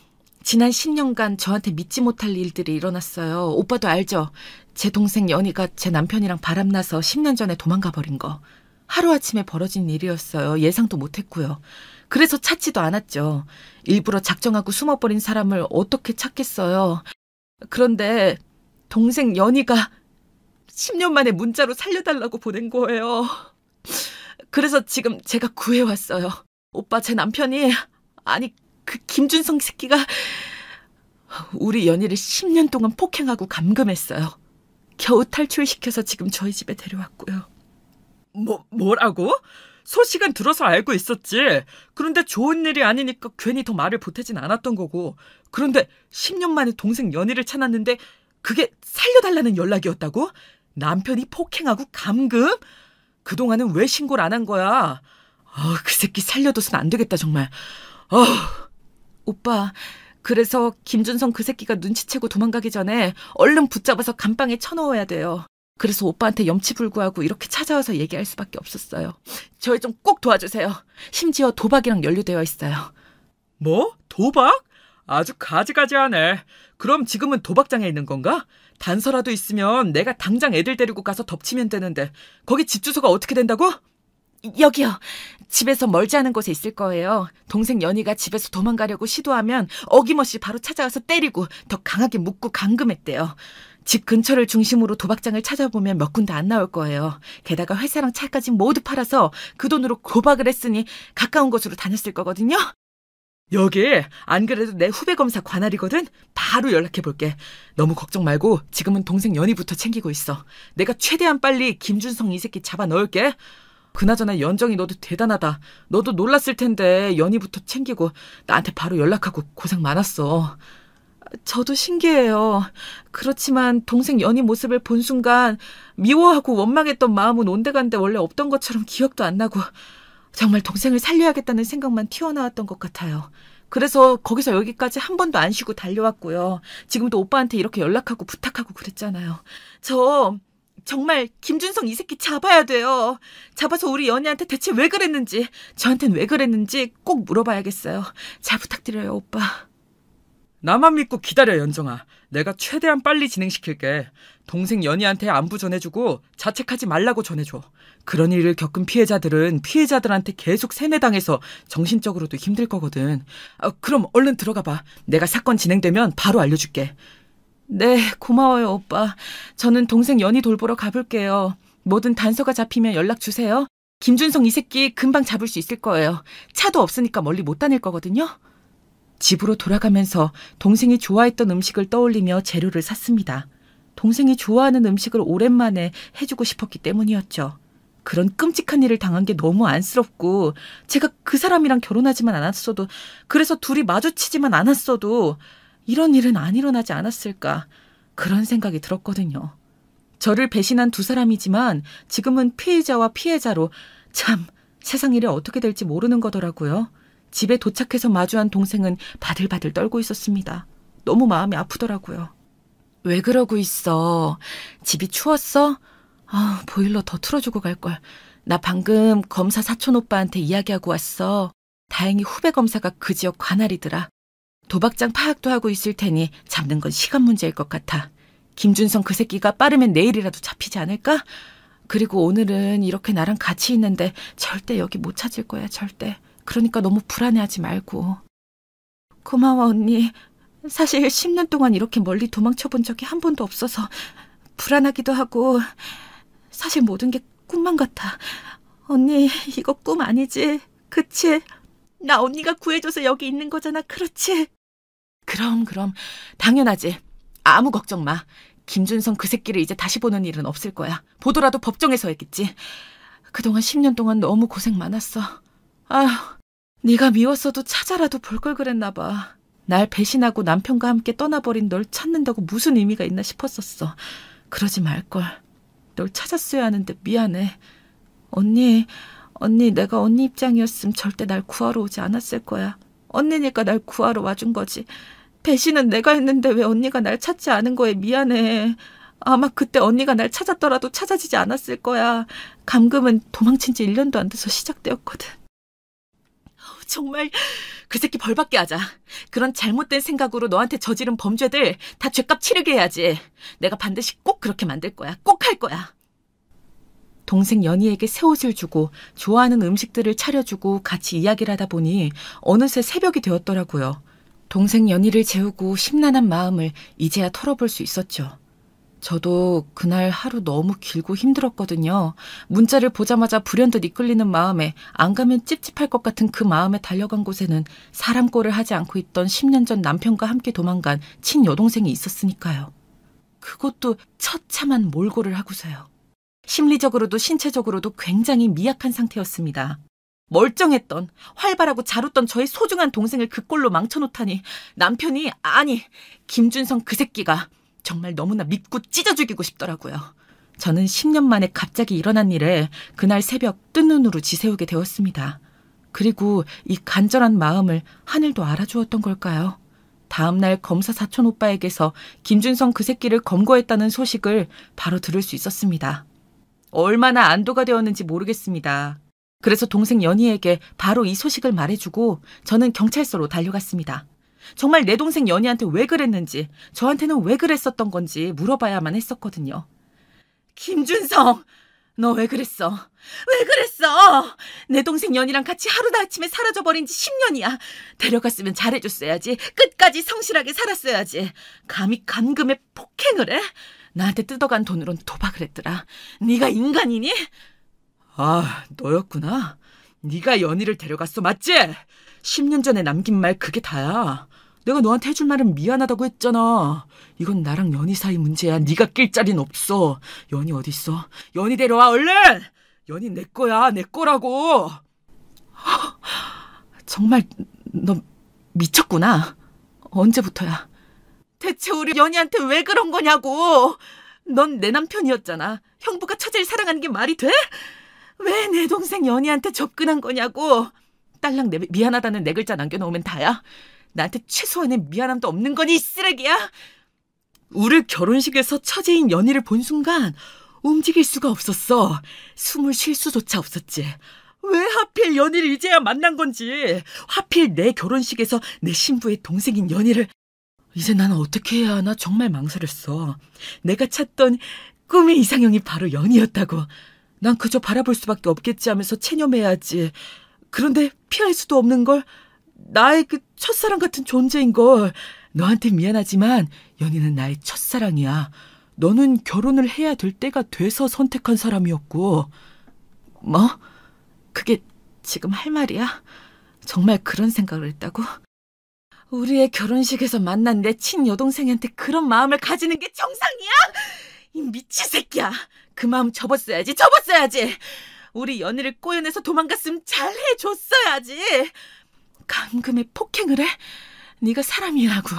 지난 10년간 저한테 믿지 못할 일들이 일어났어요. 오빠도 알죠? 제 동생 연희가 제 남편이랑 바람나서 10년 전에 도망가 버린 거. 하루아침에 벌어진 일이었어요. 예상도 못했고요. 그래서 찾지도 않았죠. 일부러 작정하고 숨어버린 사람을 어떻게 찾겠어요. 그런데 동생 연희가 10년 만에 문자로 살려달라고 보낸 거예요. 그래서 지금 제가 구해왔어요. 오빠, 제 남편이, 아니 그 김준성 새끼가 우리 연희를 10년 동안 폭행하고 감금했어요. 겨우 탈출시켜서 지금 저희 집에 데려왔고요. 뭐라고? 소식은 들어서 알고 있었지. 그런데 좋은 일이 아니니까 괜히 더 말을 보태진 않았던 거고. 그런데 10년 만에 동생 연희를 찾았는데 그게 살려달라는 연락이었다고? 남편이 폭행하고 감금? 그동안은 왜 신고를 안 한 거야? 그 새끼 살려둬선 안 되겠다 정말. 오빠, 그래서 김준성 그 새끼가 눈치채고 도망가기 전에 얼른 붙잡아서 감방에 쳐넣어야 돼요. 그래서 오빠한테 염치불구하고 이렇게 찾아와서 얘기할 수밖에 없었어요. 저희 좀 꼭 도와주세요. 심지어 도박이랑 연루되어 있어요. 뭐? 도박? 아주 가지가지하네. 그럼 지금은 도박장에 있는 건가? 단서라도 있으면 내가 당장 애들 데리고 가서 덮치면 되는데 거기 집 주소가 어떻게 된다고? 여기요. 집에서 멀지 않은 곳에 있을 거예요. 동생 연희가 집에서 도망가려고 시도하면 어김없이 바로 찾아와서 때리고 더 강하게 묶고 감금했대요. 집 근처를 중심으로 도박장을 찾아보면 몇 군데 안 나올 거예요. 게다가 회사랑 차까지 모두 팔아서 그 돈으로 도박을 했으니 가까운 곳으로 다녔을 거거든요. 여기 안 그래도 내 후배 검사 관할이거든? 바로 연락해볼게. 너무 걱정 말고 지금은 동생 연희부터 챙기고 있어. 내가 최대한 빨리 김준성 이 새끼 잡아 넣을게. 그나저나 연정이 너도 대단하다. 너도 놀랐을 텐데 연희부터 챙기고 나한테 바로 연락하고 고생 많았어. 저도 신기해요. 그렇지만 동생 연희 모습을 본 순간 미워하고 원망했던 마음은 온데간데 원래 없던 것처럼 기억도 안 나고 정말 동생을 살려야겠다는 생각만 튀어나왔던 것 같아요. 그래서 거기서 여기까지 한 번도 안 쉬고 달려왔고요. 지금도 오빠한테 이렇게 연락하고 부탁하고 그랬잖아요. 저 정말 김준성 이 새끼 잡아야 돼요. 잡아서 우리 연희한테 대체 왜 그랬는지, 저한텐 왜 그랬는지 꼭 물어봐야겠어요. 잘 부탁드려요, 오빠. 나만 믿고 기다려, 연정아. 내가 최대한 빨리 진행시킬게. 동생 연희한테 안부 전해주고 자책하지 말라고 전해줘. 그런 일을 겪은 피해자들은 피해자들한테 계속 세뇌당해서 정신적으로도 힘들 거거든. 그럼 얼른 들어가봐. 내가 사건 진행되면 바로 알려줄게. 네, 고마워요, 오빠. 저는 동생 연희 돌보러 가볼게요. 뭐든 단서가 잡히면 연락 주세요. 김준성 이 새끼 금방 잡을 수 있을 거예요. 차도 없으니까 멀리 못 다닐 거거든요. 집으로 돌아가면서 동생이 좋아했던 음식을 떠올리며 재료를 샀습니다. 동생이 좋아하는 음식을 오랜만에 해주고 싶었기 때문이었죠. 그런 끔찍한 일을 당한 게 너무 안쓰럽고 제가 그 사람이랑 결혼하지만 않았어도, 그래서 둘이 마주치지만 않았어도 이런 일은 안 일어나지 않았을까, 그런 생각이 들었거든요. 저를 배신한 두 사람이지만 지금은 피해자와 피해자로, 참 세상 일이 어떻게 될지 모르는 거더라고요. 집에 도착해서 마주한 동생은 바들바들 떨고 있었습니다. 너무 마음이 아프더라고요. 왜 그러고 있어? 집이 추웠어? 보일러 더 틀어주고 갈걸. 나 방금 검사 사촌 오빠한테 이야기하고 왔어. 다행히 후배 검사가 그 지역 관할이더라. 도박장 파악도 하고 있을 테니 잡는 건 시간 문제일 것 같아. 김준성 그 새끼가 빠르면 내일이라도 잡히지 않을까? 그리고 오늘은 이렇게 나랑 같이 있는데 절대 여기 못 찾을 거야, 절대. 그러니까 너무 불안해하지 말고. 고마워, 언니. 사실 10년 동안 이렇게 멀리 도망쳐본 적이 한 번도 없어서 불안하기도 하고, 사실 모든 게 꿈만 같아. 언니, 이거 꿈 아니지? 그치? 나 언니가 구해줘서 여기 있는 거잖아, 그렇지? 그럼 당연하지. 아무 걱정 마. 김준성 그 새끼를 이제 다시 보는 일은 없을 거야. 보더라도 법정에서 했겠지. 그동안 10년 동안 너무 고생 많았어. 네가 미웠어도 찾아라도 볼 걸 그랬나 봐. 날 배신하고 남편과 함께 떠나버린 널 찾는다고 무슨 의미가 있나 싶었었어. 그러지 말걸. 널 찾았어야 하는데 미안해. 언니, 내가 언니 입장이었으면 절대 날 구하러 오지 않았을 거야. 언니니까 날 구하러 와준 거지. 배신은 내가 했는데 왜 언니가 날 찾지 않은 거에 미안해. 아마 그때 언니가 날 찾았더라도 찾아지지 않았을 거야. 감금은 도망친 지 1년도 안 돼서 시작되었거든. 정말 그 새끼 벌받게 하자. 그런 잘못된 생각으로 너한테 저지른 범죄들 다 죗값 치르게 해야지. 내가 반드시 꼭 그렇게 만들 거야. 꼭 할 거야. 동생 연희에게 새 옷을 주고 좋아하는 음식들을 차려주고 같이 이야기를 하다 보니 어느새 새벽이 되었더라고요. 동생 연희를 재우고 심란한 마음을 이제야 털어볼 수 있었죠. 저도 그날 하루 너무 길고 힘들었거든요. 문자를 보자마자 불현듯 이끌리는 마음에 안 가면 찝찝할 것 같은 그 마음에 달려간 곳에는 사람 꼴을 하지 않고 있던 10년 전 남편과 함께 도망간 친여동생이 있었으니까요. 그것도 처참한 몰골을 하고서요. 심리적으로도 신체적으로도 굉장히 미약한 상태였습니다. 멀쩡했던, 활발하고 잘 웃던 저의 소중한 동생을 그 꼴로 망쳐놓다니 남편이, 아니, 김준성 그 새끼가 정말 너무나 믿고 찢어 죽이고 싶더라고요. 저는 10년 만에 갑자기 일어난 일에 그날 새벽 뜬 눈으로 지새우게 되었습니다. 그리고 이 간절한 마음을 하늘도 알아주었던 걸까요? 다음날 검사 사촌 오빠에게서 김준성 그 새끼를 검거했다는 소식을 바로 들을 수 있었습니다. 얼마나 안도가 되었는지 모르겠습니다. 그래서 동생 연희에게 바로 이 소식을 말해주고 저는 경찰서로 달려갔습니다. 정말 내 동생 연희한테 왜 그랬는지, 저한테는 왜 그랬었던 건지 물어봐야만 했었거든요. 김준성! 너 왜 그랬어? 왜 그랬어? 내 동생 연희랑 같이 하루아침에 사라져버린 지 10년이야. 데려갔으면 잘해줬어야지. 끝까지 성실하게 살았어야지. 감히 감금에 폭행을 해? 나한테 뜯어간 돈으론 도박을 했더라. 네가 인간이니? 아, 너였구나. 네가 연희를 데려갔어, 맞지? 10년 전에 남긴 말 그게 다야. 내가 너한테 해줄 말은 미안하다고 했잖아. 이건 나랑 연희 사이 문제야. 네가 낄 자리는 없어. 연희 어딨어? 연희 데려와, 얼른! 연희 내 거야, 내 거라고. 정말 너 미쳤구나. 언제부터야? 대체 우리 연희한테 왜 그런 거냐고. 넌 내 남편이었잖아. 형부가 처제를 사랑하는 게 말이 돼? 왜 내 동생 연희한테 접근한 거냐고. 딸랑 미안하다는 네 글자 남겨놓으면 다야? 나한테 최소한의 미안함도 없는 거니, 이 쓰레기야? 우리 결혼식에서 처제인 연희를 본 순간 움직일 수가 없었어. 숨을 쉴 수조차 없었지. 왜 하필 연희를 이제야 만난 건지. 하필 내 결혼식에서 내 신부의 동생인 연희를. 이제 나는 어떻게 해야 하나 정말 망설였어. 내가 찾던 꿈의 이상형이 바로 연희였다고. 난 그저 바라볼 수밖에 없겠지 하면서 체념해야지. 그런데 피할 수도 없는 걸. 나의 그 첫사랑 같은 존재인 걸. 너한테 미안하지만 연희는 나의 첫사랑이야. 너는 결혼을 해야 될 때가 돼서 선택한 사람이었고. 뭐? 그게 지금 할 말이야? 정말 그런 생각을 했다고? 우리의 결혼식에서 만난 내 친여동생한테 그런 마음을 가지는 게 정상이야? 이 미친 새끼야. 그 마음 접었어야지. 우리 연희를 꼬여내서 도망갔으면 잘해줬어야지. 감금에 폭행을 해? 네가 사람이라고.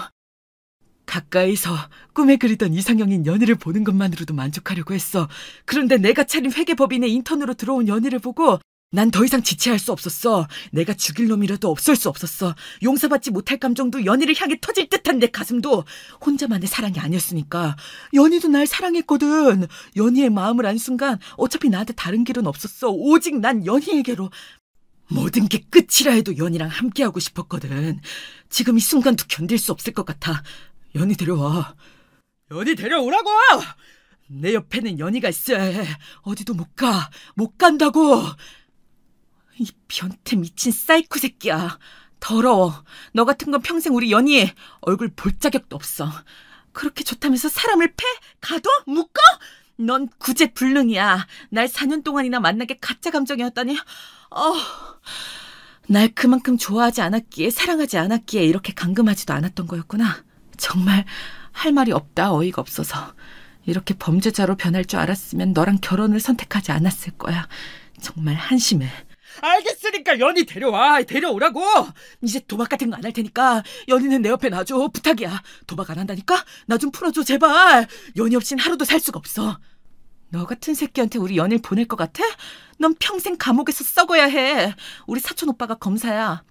가까이서 꿈에 그리던 이상형인 연희를 보는 것만으로도 만족하려고 했어. 그런데 내가 차린 회계법인의 인턴으로 들어온 연희를 보고 난 더 이상 지체할 수 없었어. 내가 죽일 놈이라도 없앨 수 없었어. 용서받지 못할 감정도 연희를 향해 터질 듯한 내 가슴도 혼자만의 사랑이 아니었으니까. 연희도 날 사랑했거든. 연희의 마음을 안 순간 어차피 나한테 다른 길은 없었어. 오직 난 연희에게로. 모든 게 끝이라 해도 연희랑 함께하고 싶었거든. 지금 이 순간도 견딜 수 없을 것 같아. 연희 데려와. 연희 데려오라고! 내 옆에는 연희가 있어야 해. 어디도 못 가. 못 간다고. 이 변태 미친 사이코 새끼야. 더러워. 너 같은 건 평생 우리 연희 얼굴 볼 자격도 없어. 그렇게 좋다면서 사람을 패? 가둬? 묶어? 넌 구제불능이야. 날 4년 동안이나 만나게 가짜 감정이었다니. 날 그만큼 좋아하지 않았기에, 사랑하지 않았기에 이렇게 감금하지도 않았던 거였구나. 정말 할 말이 없다. 어이가 없어서. 이렇게 범죄자로 변할 줄 알았으면 너랑 결혼을 선택하지 않았을 거야. 정말 한심해. 알겠으니까 연희 데려와. 데려오라고. 이제 도박 같은 거 안 할 테니까 연희는 내 옆에 놔줘. 부탁이야. 도박 안 한다니까? 나 좀 풀어줘 제발. 연희 없인 하루도 살 수가 없어. 너 같은 새끼한테 우리 연희를 보낼 것 같아? 넌 평생 감옥에서 썩어야 해. 우리 사촌 오빠가 검사야.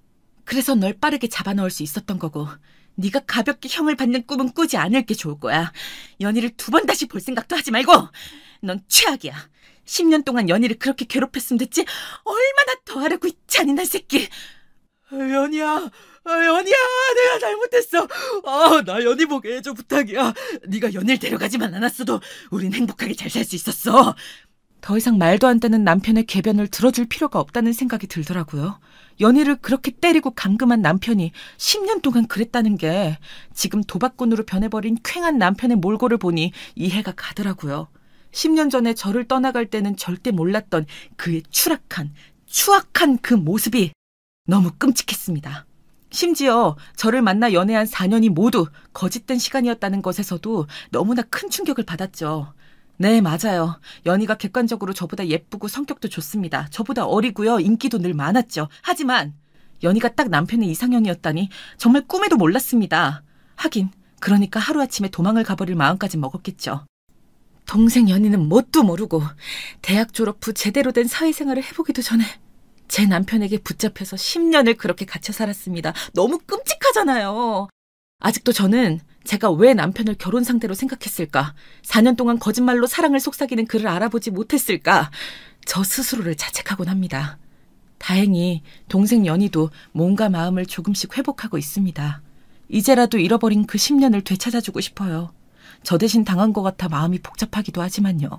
그래서 널 빠르게 잡아넣을 수 있었던 거고. 네가 가볍게 형을 받는 꿈은 꾸지 않을 게 좋을 거야. 연희를 2번 다시 볼 생각도 하지 말고. 넌 최악이야. 10년 동안 연희를 그렇게 괴롭혔으면 됐지. 얼마나 더 하려고 이 잔인한 새끼. 연희야. 내가 잘못했어. 나 연희 보게 해줘. 부탁이야. 네가 연희를 데려가지만 않았어도 우린 행복하게 잘 살 수 있었어. 더 이상 말도 안 되는 남편의 궤변을 들어줄 필요가 없다는 생각이 들더라고요. 연희를 그렇게 때리고 감금한 남편이 10년 동안 그랬다는 게 지금 도박꾼으로 변해버린 쾌한 남편의 몰골을 보니 이해가 가더라고요. 10년 전에 저를 떠나갈 때는 절대 몰랐던 그의 추악한 그 모습이 너무 끔찍했습니다. 심지어 저를 만나 연애한 4년이 모두 거짓된 시간이었다는 것에서도 너무나 큰 충격을 받았죠. 네, 맞아요. 연희가 객관적으로 저보다 예쁘고 성격도 좋습니다. 저보다 어리고요. 인기도 늘 많았죠. 하지만 연희가 딱 남편의 이상형이었다니 정말 꿈에도 몰랐습니다. 하긴 그러니까 하루아침에 도망을 가버릴 마음까지 먹었겠죠. 동생 연희는 뭣도 모르고 대학 졸업 후 제대로 된 사회생활을 해보기도 전에 제 남편에게 붙잡혀서 10년을 그렇게 갇혀 살았습니다. 너무 끔찍하잖아요. 아직도 저는 제가 왜 남편을 결혼 상대로 생각했을까? 4년 동안 거짓말로 사랑을 속삭이는 그를 알아보지 못했을까? 저 스스로를 자책하곤 합니다. 다행히 동생 연희도 몸과 마음을 조금씩 회복하고 있습니다. 이제라도 잃어버린 그 10년을 되찾아주고 싶어요. 저 대신 당한 것 같아 마음이 복잡하기도 하지만요.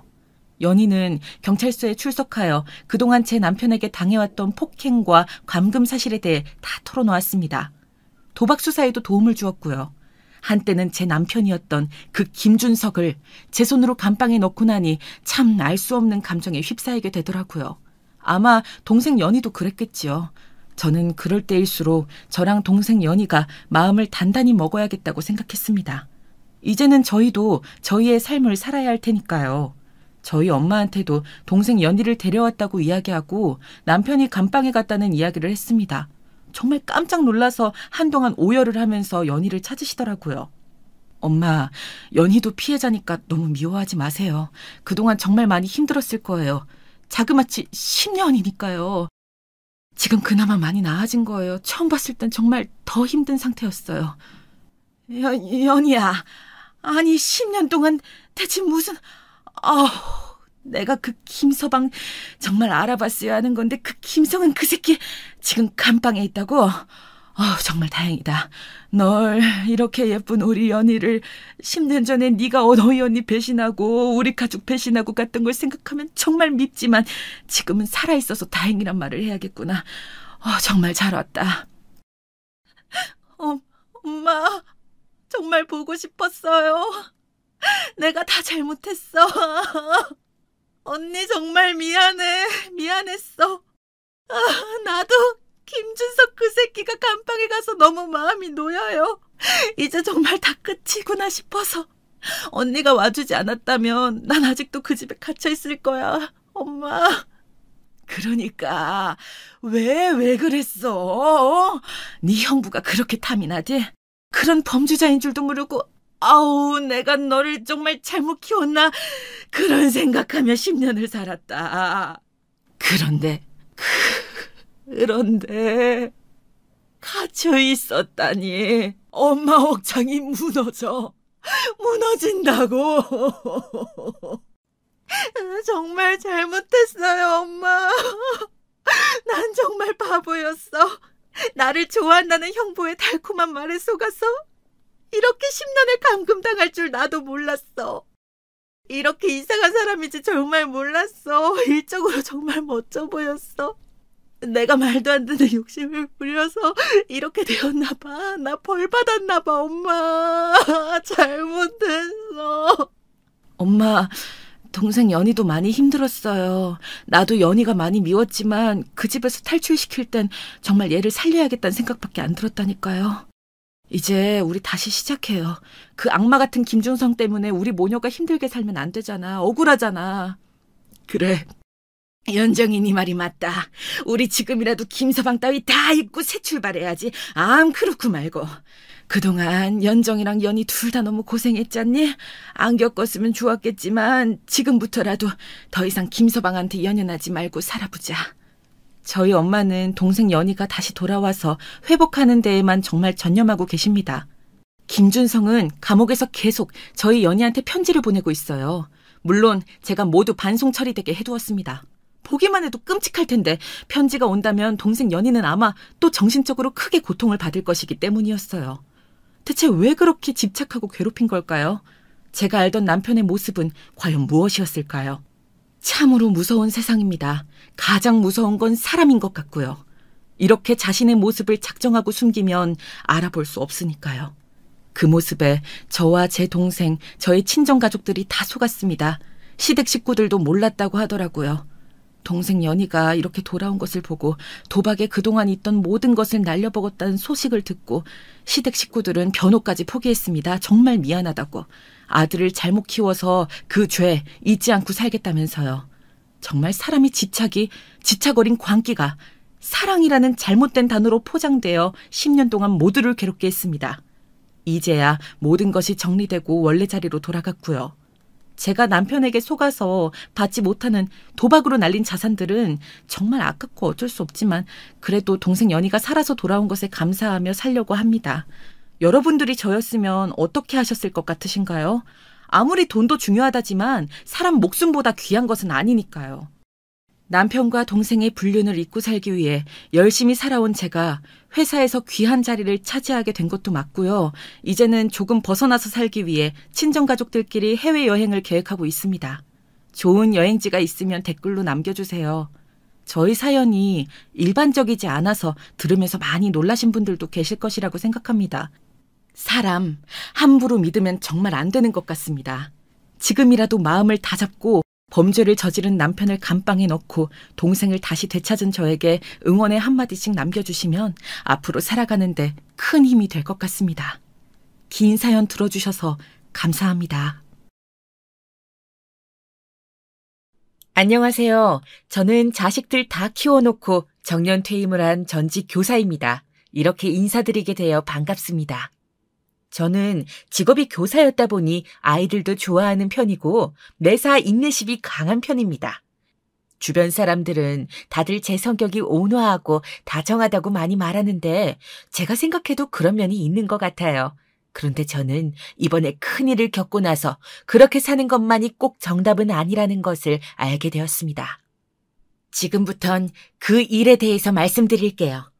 연희는 경찰서에 출석하여 그동안 제 남편에게 당해왔던 폭행과 감금 사실에 대해 다 털어놓았습니다. 도박 수사에도 도움을 주었고요. 한때는 제 남편이었던 그 김준석을 제 손으로 감방에 넣고 나니 참 알 수 없는 감정에 휩싸이게 되더라고요. 아마 동생 연희도 그랬겠지요. 저는 그럴 때일수록 저랑 동생 연희가 마음을 단단히 먹어야겠다고 생각했습니다. 이제는 저희도 저희의 삶을 살아야 할 테니까요. 저희 엄마한테도 동생 연희를 데려왔다고 이야기하고 남편이 감방에 갔다는 이야기를 했습니다. 정말 깜짝 놀라서 한동안 오열을 하면서 연희를 찾으시더라고요. 엄마, 연희도 피해자니까 너무 미워하지 마세요. 그동안 정말 많이 힘들었을 거예요. 자그마치 10년이니까요. 지금 그나마 많이 나아진 거예요. 처음 봤을 땐 정말 더 힘든 상태였어요. 연희야, 아니 10년 동안 대체 무슨... 내가 그 김서방 정말 알아봤어야 하는 건데 그 김성은 그 새끼 지금 감방에 있다고? 정말 다행이다. 널 이렇게 예쁜 우리 연희를 10년 전에 네가 너희 언니 배신하고 우리 가족 배신하고 갔던 걸 생각하면 정말 밉지만 지금은 살아있어서 다행이란 말을 해야겠구나. 정말 잘 왔다. 엄마, 정말 보고 싶었어요. 내가 다 잘못했어. 언니 정말 미안했어. 나도 김준석 그 새끼가 감방에 가서 너무 마음이 놓여요. 이제 정말 다 끝이구나 싶어서. 언니가 와주지 않았다면 난 아직도 그 집에 갇혀 있을 거야, 엄마. 그러니까 왜 그랬어? 네 형부가 그렇게 탐이 나지? 그런 범죄자인 줄도 모르고 내가 너를 정말 잘못 키웠나? 그런 생각하며 10년을 살았다. 그런데 갇혀 있었다니. 엄마 억장이 무너진다고. 정말 잘못했어요, 엄마. 난 정말 바보였어. 나를 좋아한다는 형부의 달콤한 말에 속아서 이렇게 10년을 감금당할 줄 나도 몰랐어. 이렇게 이상한 사람인지 정말 몰랐어. 일적으로 정말 멋져 보였어. 내가 말도 안 되는 욕심을 부려서 이렇게 되었나 봐. 나 벌 받았나 봐, 엄마. 잘못했어. 엄마, 동생 연희도 많이 힘들었어요. 나도 연희가 많이 미웠지만 그 집에서 탈출시킬 땐 정말 얘를 살려야겠다는 생각밖에 안 들었다니까요. 이제 우리 다시 시작해요. 그 악마 같은 김준성 때문에 우리 모녀가 힘들게 살면 안 되잖아. 억울하잖아. 그래. 연정이 네 말이 맞다. 우리 지금이라도 김서방 따위 다 잊고 새 출발해야지. 그렇고 말고. 그동안 연정이랑 연희 둘 다 너무 고생했잖니? 안 겪었으면 좋았겠지만 지금부터라도 더 이상 김서방한테 연연하지 말고 살아보자. 저희 엄마는 동생 연희가 다시 돌아와서 회복하는 데에만 정말 전념하고 계십니다. 김준성은 감옥에서 계속 저희 연희한테 편지를 보내고 있어요. 물론 제가 모두 반송 처리되게 해두었습니다. 보기만 해도 끔찍할 텐데 편지가 온다면 동생 연희는 아마 또 정신적으로 크게 고통을 받을 것이기 때문이었어요. 대체 왜 그렇게 집착하고 괴롭힌 걸까요? 제가 알던 남편의 모습은 과연 무엇이었을까요? 참으로 무서운 세상입니다. 가장 무서운 건 사람인 것 같고요. 이렇게 자신의 모습을 작정하고 숨기면 알아볼 수 없으니까요. 그 모습에 저와 제 동생, 저의 친정가족들이 다 속았습니다. 시댁 식구들도 몰랐다고 하더라고요. 동생 연희가 이렇게 돌아온 것을 보고 도박에 그동안 있던 모든 것을 날려먹었다는 소식을 듣고 시댁 식구들은 변호까지 포기했습니다. 정말 미안하다고. 아들을 잘못 키워서 그 죄 잊지 않고 살겠다면서요. 정말 사람이 지착 어린 광기가 사랑이라는 잘못된 단어로 포장되어 10년 동안 모두를 괴롭게 했습니다. 이제야 모든 것이 정리되고 원래 자리로 돌아갔고요. 제가 남편에게 속아서 받지 못하는 도박으로 날린 자산들은 정말 아깝고 어쩔 수 없지만 그래도 동생 연희가 살아서 돌아온 것에 감사하며 살려고 합니다. 여러분들이 저였으면 어떻게 하셨을 것 같으신가요? 아무리 돈도 중요하다지만 사람 목숨보다 귀한 것은 아니니까요. 남편과 동생의 불륜을 잊고 살기 위해 열심히 살아온 제가 회사에서 귀한 자리를 차지하게 된 것도 맞고요. 이제는 조금 벗어나서 살기 위해 친정가족들끼리 해외여행을 계획하고 있습니다. 좋은 여행지가 있으면 댓글로 남겨주세요. 저희 사연이 일반적이지 않아서 들으면서 많이 놀라신 분들도 계실 것이라고 생각합니다. 사람 함부로 믿으면 정말 안 되는 것 같습니다. 지금이라도 마음을 다잡고 범죄를 저지른 남편을 감방에 넣고 동생을 다시 되찾은 저에게 응원의 한마디씩 남겨주시면 앞으로 살아가는데 큰 힘이 될 것 같습니다. 긴 사연 들어주셔서 감사합니다. 안녕하세요. 저는 자식들 다 키워놓고 정년 퇴임을 한 전직 교사입니다. 이렇게 인사드리게 되어 반갑습니다. 저는 직업이 교사였다 보니 아이들도 좋아하는 편이고 매사 인내심이 강한 편입니다. 주변 사람들은 다들 제 성격이 온화하고 다정하다고 많이 말하는데 제가 생각해도 그런 면이 있는 것 같아요. 그런데 저는 이번에 큰일을 겪고 나서 그렇게 사는 것만이 꼭 정답은 아니라는 것을 알게 되었습니다. 지금부턴 그 일에 대해서 말씀드릴게요.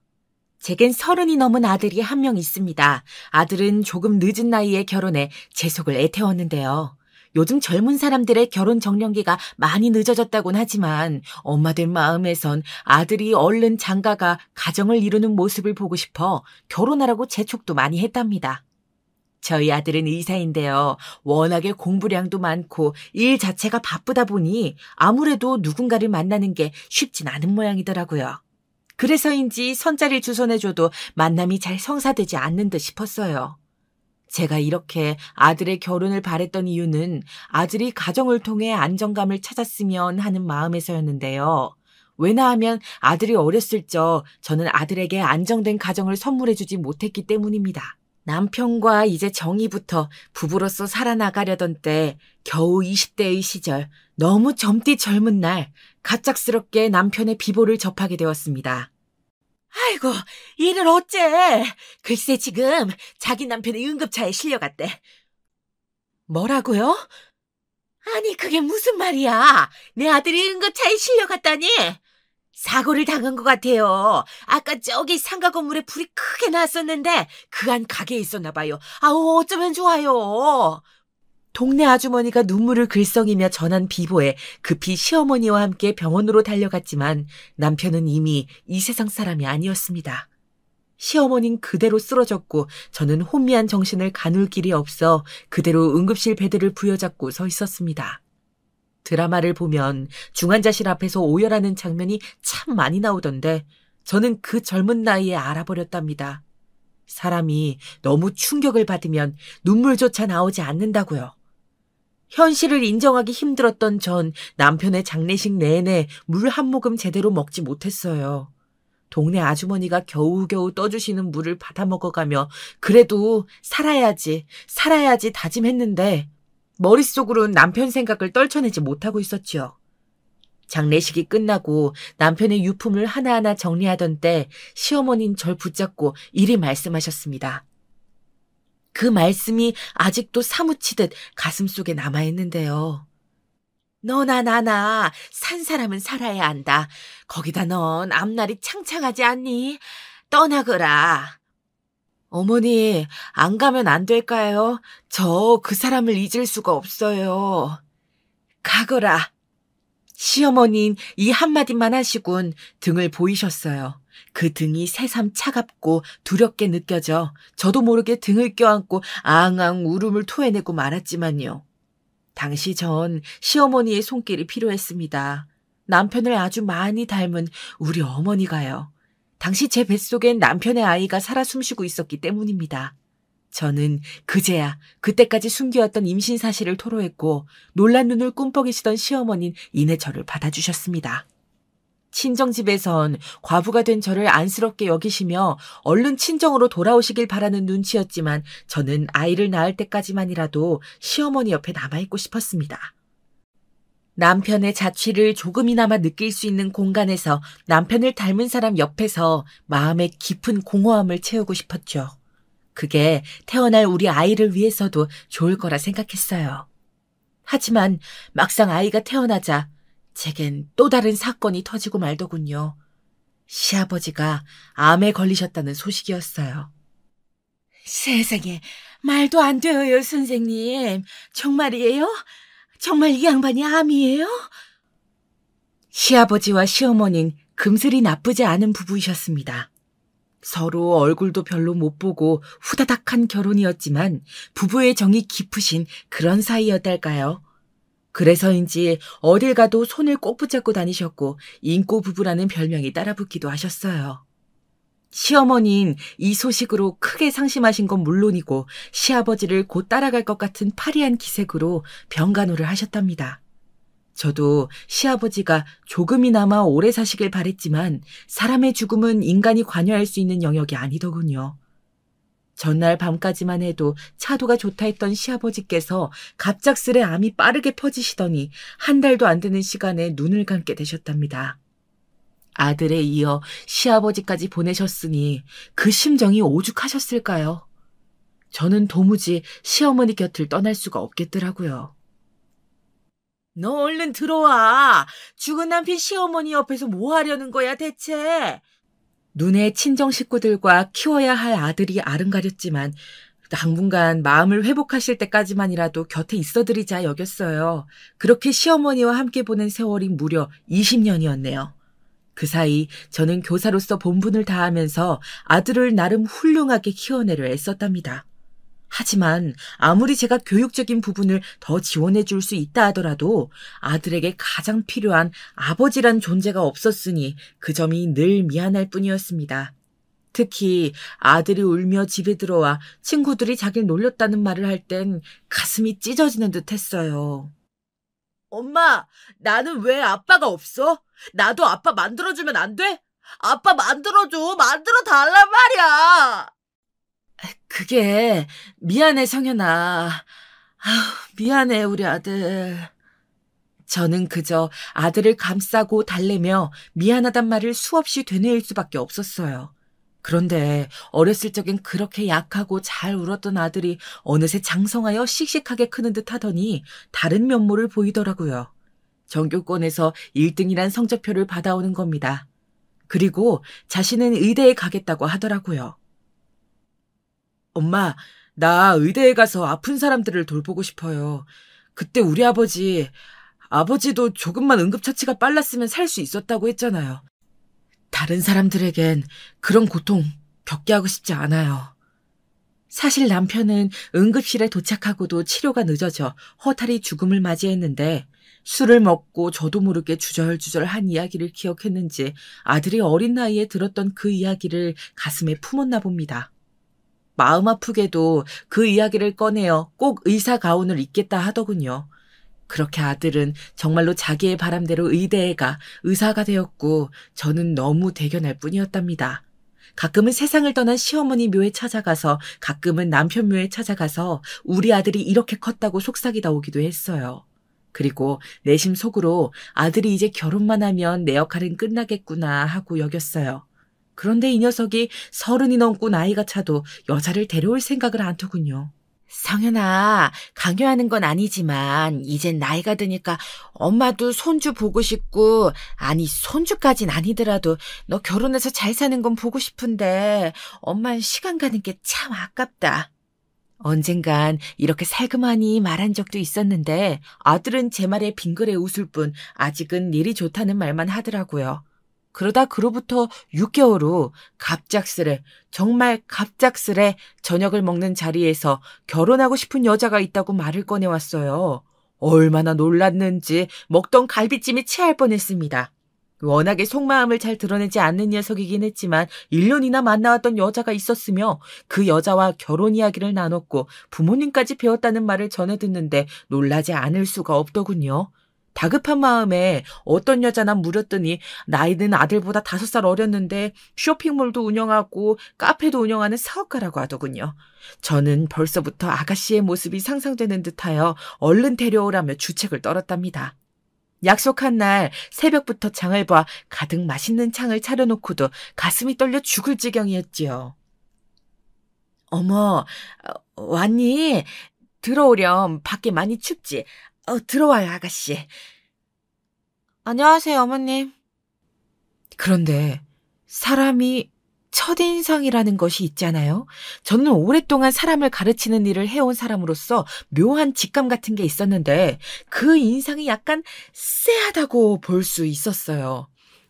제겐 30이 넘은 아들이 한 명 있습니다. 아들은 조금 늦은 나이에 결혼해 제 속을 애태웠는데요. 요즘 젊은 사람들의 결혼 정년기가 많이 늦어졌다곤 하지만 엄마들 마음에선 아들이 얼른 장가가 가정을 이루는 모습을 보고 싶어 결혼하라고 재촉도 많이 했답니다. 저희 아들은 의사인데요. 워낙에 공부량도 많고 일 자체가 바쁘다 보니 아무래도 누군가를 만나는 게 쉽진 않은 모양이더라고요. 그래서인지 선자를 주선해줘도 만남이 잘 성사되지 않는 듯 싶었어요. 제가 이렇게 아들의 결혼을 바랬던 이유는 아들이 가정을 통해 안정감을 찾았으면 하는 마음에서였는데요. 왜냐하면 아들이 어렸을 적 저는 아들에게 안정된 가정을 선물해주지 못했기 때문입니다. 남편과 이제 정이부터 부부로서 살아나가려던 때 겨우 20대의 시절 너무 젊디 젊은 날 갑작스럽게 남편의 비보를 접하게 되었습니다. 아이고, 이를 어째? 글쎄 지금 자기 남편이 응급차에 실려갔대. 뭐라고요? 아니 그게 무슨 말이야? 내 아들이 응급차에 실려갔다니? 사고를 당한 것 같아요. 아까 저기 상가 건물에 불이 크게 났었는데 그 안 가게에 있었나 봐요. 아우 어쩌면 좋아요. 동네 아주머니가 눈물을 글썽이며 전한 비보에 급히 시어머니와 함께 병원으로 달려갔지만 남편은 이미 이 세상 사람이 아니었습니다. 시어머니는 그대로 쓰러졌고 저는 혼미한 정신을 가눌 길이 없어 그대로 응급실 베드를 부여잡고 서 있었습니다. 드라마를 보면 중환자실 앞에서 오열하는 장면이 참 많이 나오던데 저는 그 젊은 나이에 알아버렸답니다. 사람이 너무 충격을 받으면 눈물조차 나오지 않는다고요. 현실을 인정하기 힘들었던 전 남편의 장례식 내내 물 한 모금 제대로 먹지 못했어요. 동네 아주머니가 겨우겨우 떠주시는 물을 받아 먹어가며 그래도 살아야지 다짐했는데 머릿속으로는 남편 생각을 떨쳐내지 못하고 있었죠. 장례식이 끝나고 남편의 유품을 하나하나 정리하던 때 시어머니는 절 붙잡고 이리 말씀하셨습니다. 그 말씀이 아직도 사무치듯 가슴속에 남아있는데요. 너나 나나 산 사람은 살아야 한다. 거기다 넌 앞날이 창창하지 않니? 떠나거라. 어머니, 안 가면 안 될까요? 저 그 사람을 잊을 수가 없어요. 가거라. 시어머니는 이 한마디만 하시곤 등을 보이셨어요. 그 등이 새삼 차갑고 두렵게 느껴져 저도 모르게 등을 껴안고 앙앙 울음을 토해내고 말았지만요. 당시 전 시어머니의 손길이 필요했습니다. 남편을 아주 많이 닮은 우리 어머니가요. 당시 제 뱃속엔 남편의 아이가 살아 숨쉬고 있었기 때문입니다. 저는 그제야 그때까지 숨겨왔던 임신 사실을 토로했고 놀란 눈을 꿈뻑이시던 시어머니는 이내 저를 받아주셨습니다. 친정집에선 과부가 된 저를 안쓰럽게 여기시며 얼른 친정으로 돌아오시길 바라는 눈치였지만 저는 아이를 낳을 때까지만이라도 시어머니 옆에 남아있고 싶었습니다. 남편의 자취를 조금이나마 느낄 수 있는 공간에서 남편을 닮은 사람 옆에서 마음의 깊은 공허함을 채우고 싶었죠. 그게 태어날 우리 아이를 위해서도 좋을 거라 생각했어요. 하지만 막상 아이가 태어나자 제겐 또 다른 사건이 터지고 말더군요. 시아버지가 암에 걸리셨다는 소식이었어요. 세상에, 말도 안 돼요, 선생님. 정말이에요? 정말 이 양반이 암이에요? 시아버지와 시어머니는 금슬이 나쁘지 않은 부부이셨습니다. 서로 얼굴도 별로 못 보고 후다닥한 결혼이었지만 부부의 정이 깊으신 그런 사이였달까요? 그래서인지 어딜 가도 손을 꼭 붙잡고 다니셨고 인꼬 부부라는 별명이 따라붙기도 하셨어요. 시어머니는 이 소식으로 크게 상심하신 건 물론이고 시아버지를 곧 따라갈 것 같은 파리한 기색으로 병간호를 하셨답니다. 저도 시아버지가 조금이나마 오래 사시길 바랬지만 사람의 죽음은 인간이 관여할 수 있는 영역이 아니더군요. 전날 밤까지만 해도 차도가 좋다 했던 시아버지께서 갑작스레 암이 빠르게 퍼지시더니 한 달도 안 되는 시간에 눈을 감게 되셨답니다. 아들에 이어 시아버지까지 보내셨으니 그 심정이 오죽하셨을까요? 저는 도무지 시어머니 곁을 떠날 수가 없겠더라고요. 너 얼른 들어와. 죽은 남편 시어머니 옆에서 뭐 하려는 거야 대체? 눈에 친정 식구들과 키워야 할 아들이 아른가렸지만 당분간 마음을 회복하실 때까지만이라도 곁에 있어드리자 여겼어요. 그렇게 시어머니와 함께 보낸 세월이 무려 20년이었네요. 그 사이 저는 교사로서 본분을 다하면서 아들을 나름 훌륭하게 키워내려 애썼답니다. 하지만 아무리 제가 교육적인 부분을 더 지원해 줄 수 있다 하더라도 아들에게 가장 필요한 아버지란 존재가 없었으니 그 점이 늘 미안할 뿐이었습니다. 특히 아들이 울며 집에 들어와 친구들이 자기를 놀렸다는 말을 할 땐 가슴이 찢어지는 듯 했어요. 엄마, 나는 왜 아빠가 없어? 나도 아빠 만들어주면 안 돼? 아빠 만들어줘. 만들어 달란 말이야. 그게 미안해 성현아. 미안해 우리 아들. 저는 그저 아들을 감싸고 달래며 미안하단 말을 수없이 되뇌일 수밖에 없었어요. 그런데 어렸을 적엔 그렇게 약하고 잘 울었던 아들이 어느새 장성하여 씩씩하게 크는 듯 하더니 다른 면모를 보이더라고요. 전교권에서 1등이란 성적표를 받아오는 겁니다. 그리고 자신은 의대에 가겠다고 하더라고요. 엄마, 나 의대에 가서 아픈 사람들을 돌보고 싶어요. 그때 우리 아버지도 조금만 응급처치가 빨랐으면 살 수 있었다고 했잖아요. 다른 사람들에겐 그런 고통 겪게 하고 싶지 않아요. 사실 남편은 응급실에 도착하고도 치료가 늦어져 허탈히 죽음을 맞이했는데 술을 먹고 저도 모르게 주절주절한 이야기를 기억했는지 아들이 어린 나이에 들었던 그 이야기를 가슴에 품었나 봅니다. 마음 아프게도 그 이야기를 꺼내어 꼭 의사 가운을 입겠다 하더군요. 그렇게 아들은 정말로 자기의 바람대로 의대에 가 의사가 되었고 저는 너무 대견할 뿐이었답니다. 가끔은 세상을 떠난 시어머니 묘에 찾아가서 가끔은 남편 묘에 찾아가서 우리 아들이 이렇게 컸다고 속삭이다 오기도 했어요. 그리고 내심 속으로 아들이 이제 결혼만 하면 내 역할은 끝나겠구나 하고 여겼어요. 그런데 이 녀석이 30이 넘고 나이가 차도 여자를 데려올 생각을 안 하더군요. 성현아, 강요하는 건 아니지만 이젠 나이가 드니까 엄마도 손주 보고 싶고, 아니 손주까진 아니더라도 너 결혼해서 잘 사는 건 보고 싶은데 엄마는 시간 가는 게 참 아깝다. 언젠간 이렇게 살그머니 말한 적도 있었는데 아들은 제 말에 빙그레 웃을 뿐 아직은 일이 좋다는 말만 하더라고요. 그러다 그로부터 6개월 후 갑작스레, 정말 갑작스레 저녁을 먹는 자리에서 결혼하고 싶은 여자가 있다고 말을 꺼내왔어요. 얼마나 놀랐는지 먹던 갈비찜이 체할 뻔했습니다. 워낙에 속마음을 잘 드러내지 않는 녀석이긴 했지만 1년이나 만나왔던 여자가 있었으며 그 여자와 결혼 이야기를 나눴고 부모님까지 배웠다는 말을 전해 듣는데 놀라지 않을 수가 없더군요. 다급한 마음에 어떤 여자나 물었더니 나이는 아들보다 5살 어렸는데 쇼핑몰도 운영하고 카페도 운영하는 사업가라고 하더군요. 저는 벌써부터 아가씨의 모습이 상상되는 듯하여 얼른 데려오라며 주책을 떨었답니다. 약속한 날 새벽부터 장을 봐 가득 맛있는 창을 차려놓고도 가슴이 떨려 죽을 지경이었지요. 어머, 왔니? 들어오렴. 밖에 많이 춥지? 들어와요, 아가씨. 안녕하세요, 어머님. 그런데 사람이 첫인상이라는 것이 있잖아요. 저는 오랫동안 사람을 가르치는 일을 해온 사람으로서 묘한 직감 같은 게 있었는데 그 인상이 약간 쎄하다고 볼 수 있었어요.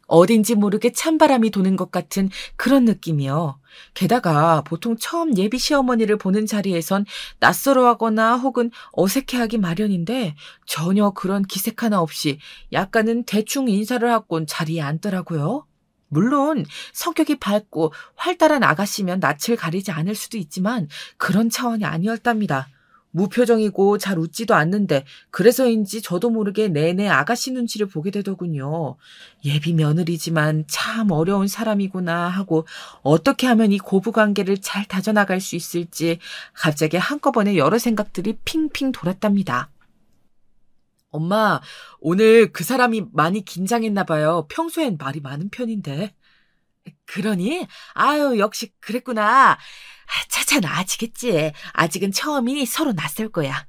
어딘지 모르게 찬바람이 도는 것 같은 그런 느낌이요. 게다가 보통 처음 예비 시어머니를 보는 자리에선 낯설어하거나 혹은 어색해하기 마련인데 전혀 그런 기색 하나 없이 약간은 대충 인사를 하곤 자리에 앉더라고요. 물론 성격이 밝고 활달한 아가씨면 낯을 가리지 않을 수도 있지만 그런 차원이 아니었답니다. 무표정이고 잘 웃지도 않는데 그래서인지 저도 모르게 내내 아가씨 눈치를 보게 되더군요. 예비 며느리지만 참 어려운 사람이구나 하고 어떻게 하면 이 고부관계를 잘 다져나갈 수 있을지 갑자기 한꺼번에 여러 생각들이 핑핑 돌았답니다. 엄마, 오늘 그 사람이 많이 긴장했나 봐요. 평소엔 말이 많은 편인데. 그러니? 아유, 역시 그랬구나. 차차 나아지겠지. 아직은 처음이니 서로 낯설 거야.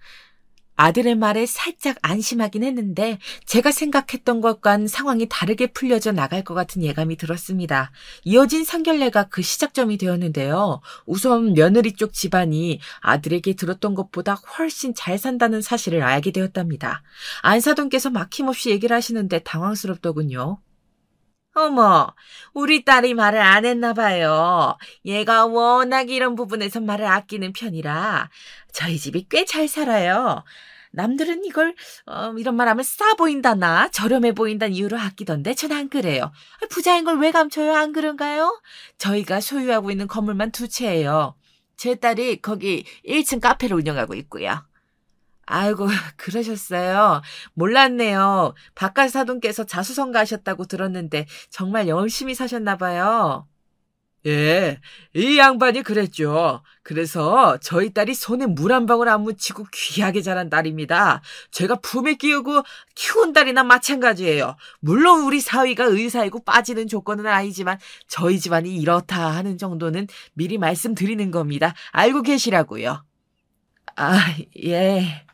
아들의 말에 살짝 안심하긴 했는데 제가 생각했던 것과는 상황이 다르게 풀려져 나갈 것 같은 예감이 들었습니다. 이어진 상견례가 그 시작점이 되었는데요. 우선 며느리 쪽 집안이 아들에게 들었던 것보다 훨씬 잘 산다는 사실을 알게 되었답니다. 안사돈께서 막힘없이 얘기를 하시는데 당황스럽더군요. 어머, 우리 딸이 말을 안 했나 봐요. 얘가 워낙 이런 부분에서 말을 아끼는 편이라 저희 집이 꽤 잘 살아요. 남들은 이걸 이런 말하면 싸 보인다나 저렴해 보인다는 이유로 아끼던데 전 안 그래요. 부자인 걸 왜 감춰요? 안 그런가요? 저희가 소유하고 있는 건물만 2채예요. 제 딸이 거기 1층 카페를 운영하고 있고요. 아이고, 그러셨어요. 몰랐네요. 바깥 사돈께서 자수성가 하셨다고 들었는데 정말 열심히 사셨나 봐요. 예, 이 양반이 그랬죠. 그래서 저희 딸이 손에 물 한 방울 안 묻히고 귀하게 자란 딸입니다. 제가 품에 끼우고 키운 딸이나 마찬가지예요. 물론 우리 사위가 의사이고 빠지는 조건은 아니지만 저희 집안이 이렇다 하는 정도는 미리 말씀드리는 겁니다. 알고 계시라고요. 아, 예.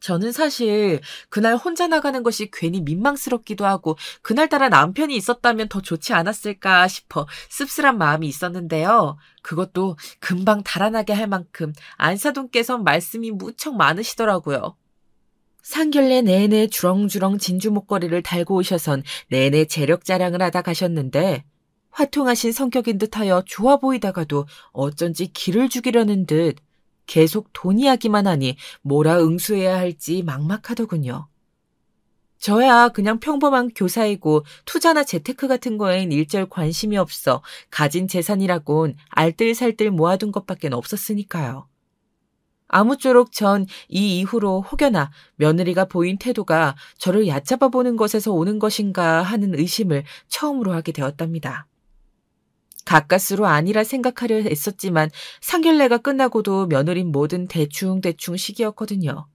저는 사실 그날 혼자 나가는 것이 괜히 민망스럽기도 하고 그날따라 남편이 있었다면 더 좋지 않았을까 싶어 씁쓸한 마음이 있었는데요. 그것도 금방 달아나게 할 만큼 안사돈께서 말씀이 무척 많으시더라고요. 상견례 내내 주렁주렁 진주 목걸이를 달고 오셔선 내내 재력 자랑을 하다 가셨는데 화통하신 성격인 듯하여 좋아 보이다가도 어쩐지 기를 죽이려는 듯 계속 돈 이야기만 하니 뭐라 응수해야 할지 막막하더군요. 저야 그냥 평범한 교사이고 투자나 재테크 같은 거엔 일절 관심이 없어 가진 재산이라곤 알뜰살뜰 모아둔 것밖엔 없었으니까요. 아무쪼록 전 이 이후로 혹여나 며느리가 보인 태도가 저를 얕잡아 보는 것에서 오는 것인가 하는 의심을 처음으로 하게 되었답니다. 가까스로 아니라 생각하려 애썼지만 상견례가 끝나고도 며느린 뭐든 대충대충 시기였거든요.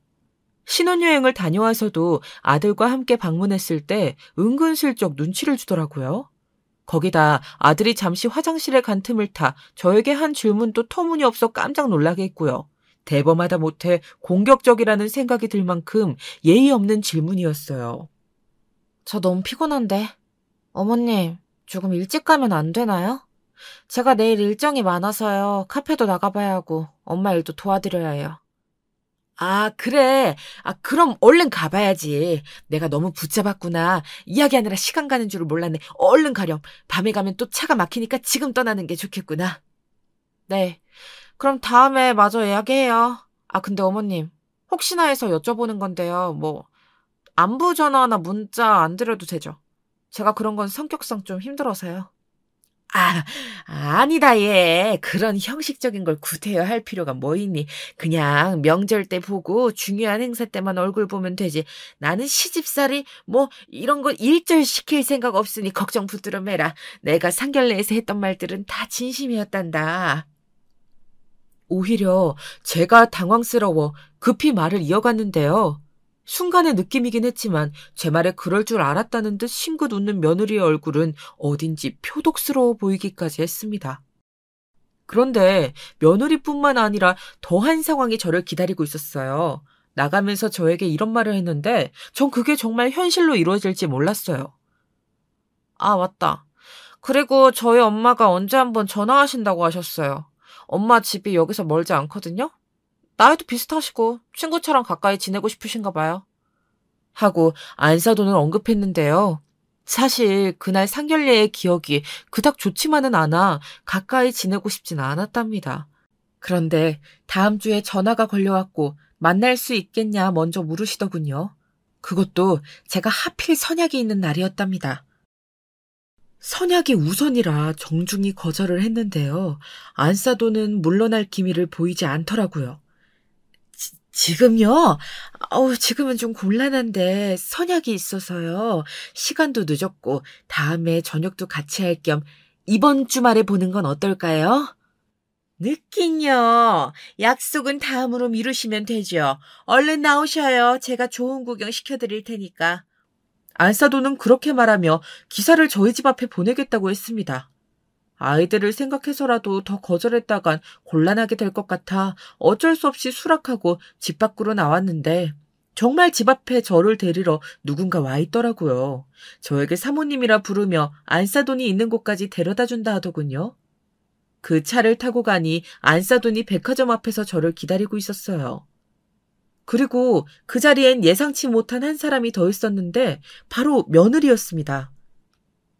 신혼여행을 다녀와서도 아들과 함께 방문했을 때 은근슬쩍 눈치를 주더라고요. 거기다 아들이 잠시 화장실에 간 틈을 타 저에게 한 질문도 터무니없어 깜짝 놀라게 했고요. 대범하다 못해 공격적이라는 생각이 들 만큼 예의 없는 질문이었어요. 저 너무 피곤한데. 어머님, 조금 일찍 가면 안 되나요? 제가 내일 일정이 많아서요. 카페도 나가봐야 하고 엄마 일도 도와드려야 해요. 아, 그래. 그럼 얼른 가봐야지. 내가 너무 붙잡았구나. 이야기하느라 시간 가는 줄을 몰랐네. 얼른 가렴. 밤에 가면 또 차가 막히니까 지금 떠나는 게 좋겠구나. 네. 그럼 다음에 마저 예약해요. 근데 어머님, 혹시나 해서 여쭤보는 건데요. 안부 전화나 문자 안 드려도 되죠? 제가 그런 건 성격상 좀 힘들어서요. 아, 아니다, 얘. 그런 형식적인 걸 구태여 할 필요가 뭐 있니? 그냥 명절 때 보고 중요한 행사 때만 얼굴 보면 되지. 나는 시집살이 이런 거 일절 시킬 생각 없으니 걱정 붙들어 매라. 내가 상견례에서 했던 말들은 다 진심이었단다. 오히려 제가 당황스러워 급히 말을 이어갔는데요. 순간의 느낌이긴 했지만 제 말에 그럴 줄 알았다는 듯 싱긋 웃는 며느리의 얼굴은 어딘지 표독스러워 보이기까지 했습니다. 그런데 며느리뿐만 아니라 더한 상황이 저를 기다리고 있었어요. 나가면서 저에게 이런 말을 했는데 전 그게 정말 현실로 이루어질지 몰랐어요. 아, 맞다. 그리고 저희 엄마가 언제 한번 전화하신다고 하셨어요. 엄마 집이 여기서 멀지 않거든요? 나이도 비슷하시고 친구처럼 가까이 지내고 싶으신가 봐요. 하고 안사돈을 언급했는데요. 사실 그날 상견례의 기억이 그닥 좋지만은 않아 가까이 지내고 싶지는 않았답니다. 그런데 다음 주에 전화가 걸려왔고 만날 수 있겠냐 먼저 물으시더군요. 그것도 제가 하필 선약이 있는 날이었답니다. 선약이 우선이라 정중히 거절을 했는데요. 안사돈은 물러날 기미를 보이지 않더라고요. 지금요? 지금은 좀 곤란한데 선약이 있어서요. 시간도 늦었고 다음에 저녁도 같이 할 겸 이번 주말에 보는 건 어떨까요? 늦긴요. 약속은 다음으로 미루시면 되죠. 얼른 나오셔요. 제가 좋은 구경 시켜드릴 테니까. 안사도는 그렇게 말하며 기사를 저희 집 앞에 보내겠다고 했습니다. 아이들을 생각해서라도 더 거절했다간 곤란하게 될 것 같아 어쩔 수 없이 수락하고 집 밖으로 나왔는데 정말 집 앞에 저를 데리러 누군가 와 있더라고요. 저에게 사모님이라 부르며 안사돈이 있는 곳까지 데려다 준다 하더군요. 그 차를 타고 가니 안사돈이 백화점 앞에서 저를 기다리고 있었어요. 그리고 그 자리엔 예상치 못한 한 사람이 더 있었는데 바로 며느리였습니다.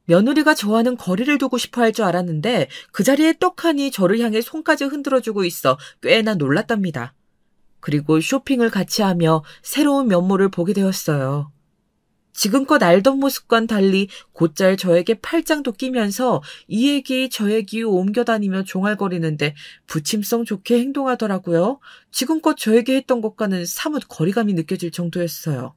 며느리가 저와는 거리를 두고 싶어 할 줄 알았는데 그 자리에 떡하니 저를 향해 손까지 흔들어주고 있어 꽤나 놀랐답니다. 그리고 쇼핑을 같이 하며 새로운 면모를 보게 되었어요. 지금껏 알던 모습과는 달리 곧잘 저에게 팔짱도 끼면서 이 얘기 저 얘기 옮겨다니며 종알거리는데 부침성 좋게 행동하더라고요. 지금껏 저에게 했던 것과는 사뭇 거리감이 느껴질 정도였어요.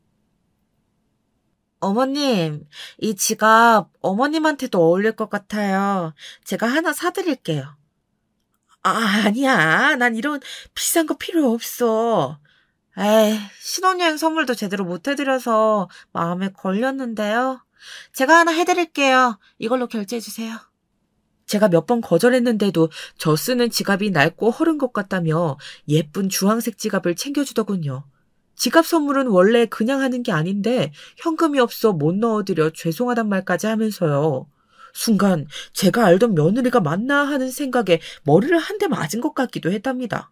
어머님, 이 지갑 어머님한테도 어울릴 것 같아요. 제가 하나 사드릴게요. 아니야. 난 이런 비싼 거 필요 없어. 에이, 신혼여행 선물도 제대로 못 해드려서 마음에 걸렸는데요. 제가 하나 해드릴게요. 이걸로 결제해주세요. 제가 몇 번 거절했는데도 저 쓰는 지갑이 낡고 허른 것 같다며 예쁜 주황색 지갑을 챙겨주더군요. 지갑 선물은 원래 그냥 하는 게 아닌데 현금이 없어 못 넣어드려 죄송하단 말까지 하면서요. 순간 제가 알던 며느리가 맞나 하는 생각에 머리를 한 대 맞은 것 같기도 했답니다.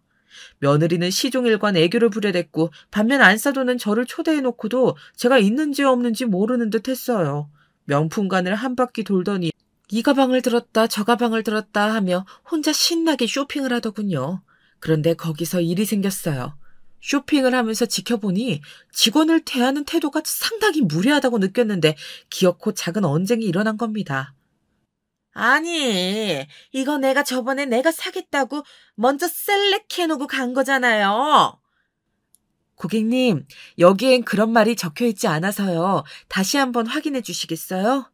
며느리는 시종일관 애교를 부려댔고 반면 안사도는 저를 초대해놓고도 제가 있는지 없는지 모르는 듯 했어요. 명품관을 한 바퀴 돌더니 이 가방을 들었다 저 가방을 들었다 하며 혼자 신나게 쇼핑을 하더군요. 그런데 거기서 일이 생겼어요. 쇼핑을 하면서 지켜보니 직원을 대하는 태도가 상당히 무례하다고 느꼈는데 기어코 작은 언쟁이 일어난 겁니다. 아니, 이거 저번에 내가 사겠다고 먼저 셀렉해놓고 간 거잖아요. 고객님, 여기엔 그런 말이 적혀있지 않아서요. 다시 한번 확인해 주시겠어요?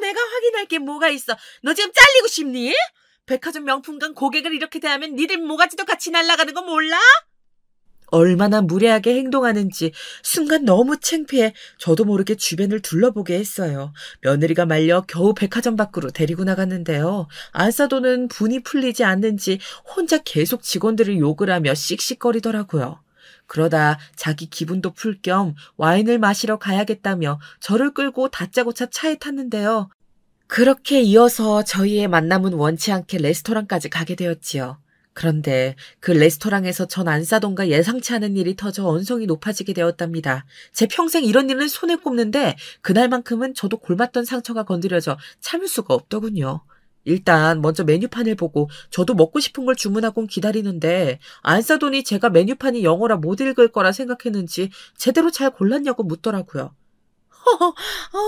내가 확인할 게 뭐가 있어. 너 지금 잘리고 싶니? 백화점 명품관 고객을 이렇게 대하면 니들 모가지도 같이 날아가는 거 몰라? 얼마나 무례하게 행동하는지 순간 너무 창피해 저도 모르게 주변을 둘러보게 했어요. 며느리가 말려 겨우 백화점 밖으로 데리고 나갔는데요. 안사도는 분이 풀리지 않는지 혼자 계속 직원들을 욕을 하며 씩씩거리더라고요. 그러다 자기 기분도 풀 겸 와인을 마시러 가야겠다며 저를 끌고 다짜고짜 차에 탔는데요. 그렇게 이어서 저희의 만남은 원치 않게 레스토랑까지 가게 되었지요. 그런데 그 레스토랑에서 전 안사돈과 예상치 않은 일이 터져 언성이 높아지게 되었답니다. 제 평생 이런 일은 손에 꼽는데 그날만큼은 저도 골맞던 상처가 건드려져 참을 수가 없더군요. 일단 먼저 메뉴판을 보고 저도 먹고 싶은 걸 주문하곤 기다리는데 안 싸더니 제가 메뉴판이 영어라 못 읽을 거라 생각했는지 제대로 잘 골랐냐고 묻더라고요.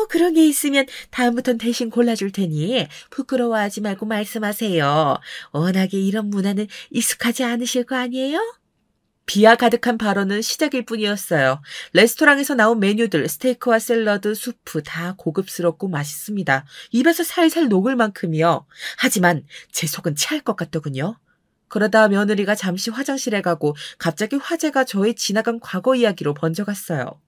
그런 게 있으면 다음부턴 대신 골라줄 테니 부끄러워하지 말고 말씀하세요. 워낙에 이런 문화는 익숙하지 않으실 거 아니에요? 비하 가득한 발언은 시작일 뿐이었어요. 레스토랑에서 나온 메뉴들, 스테이크와 샐러드, 수프 다 고급스럽고 맛있습니다. 입에서 살살 녹을 만큼이요. 하지만 제 속은 체할 것 같더군요. 그러다 며느리가 잠시 화장실에 가고 갑자기 화제가 저의 지나간 과거 이야기로 번져갔어요.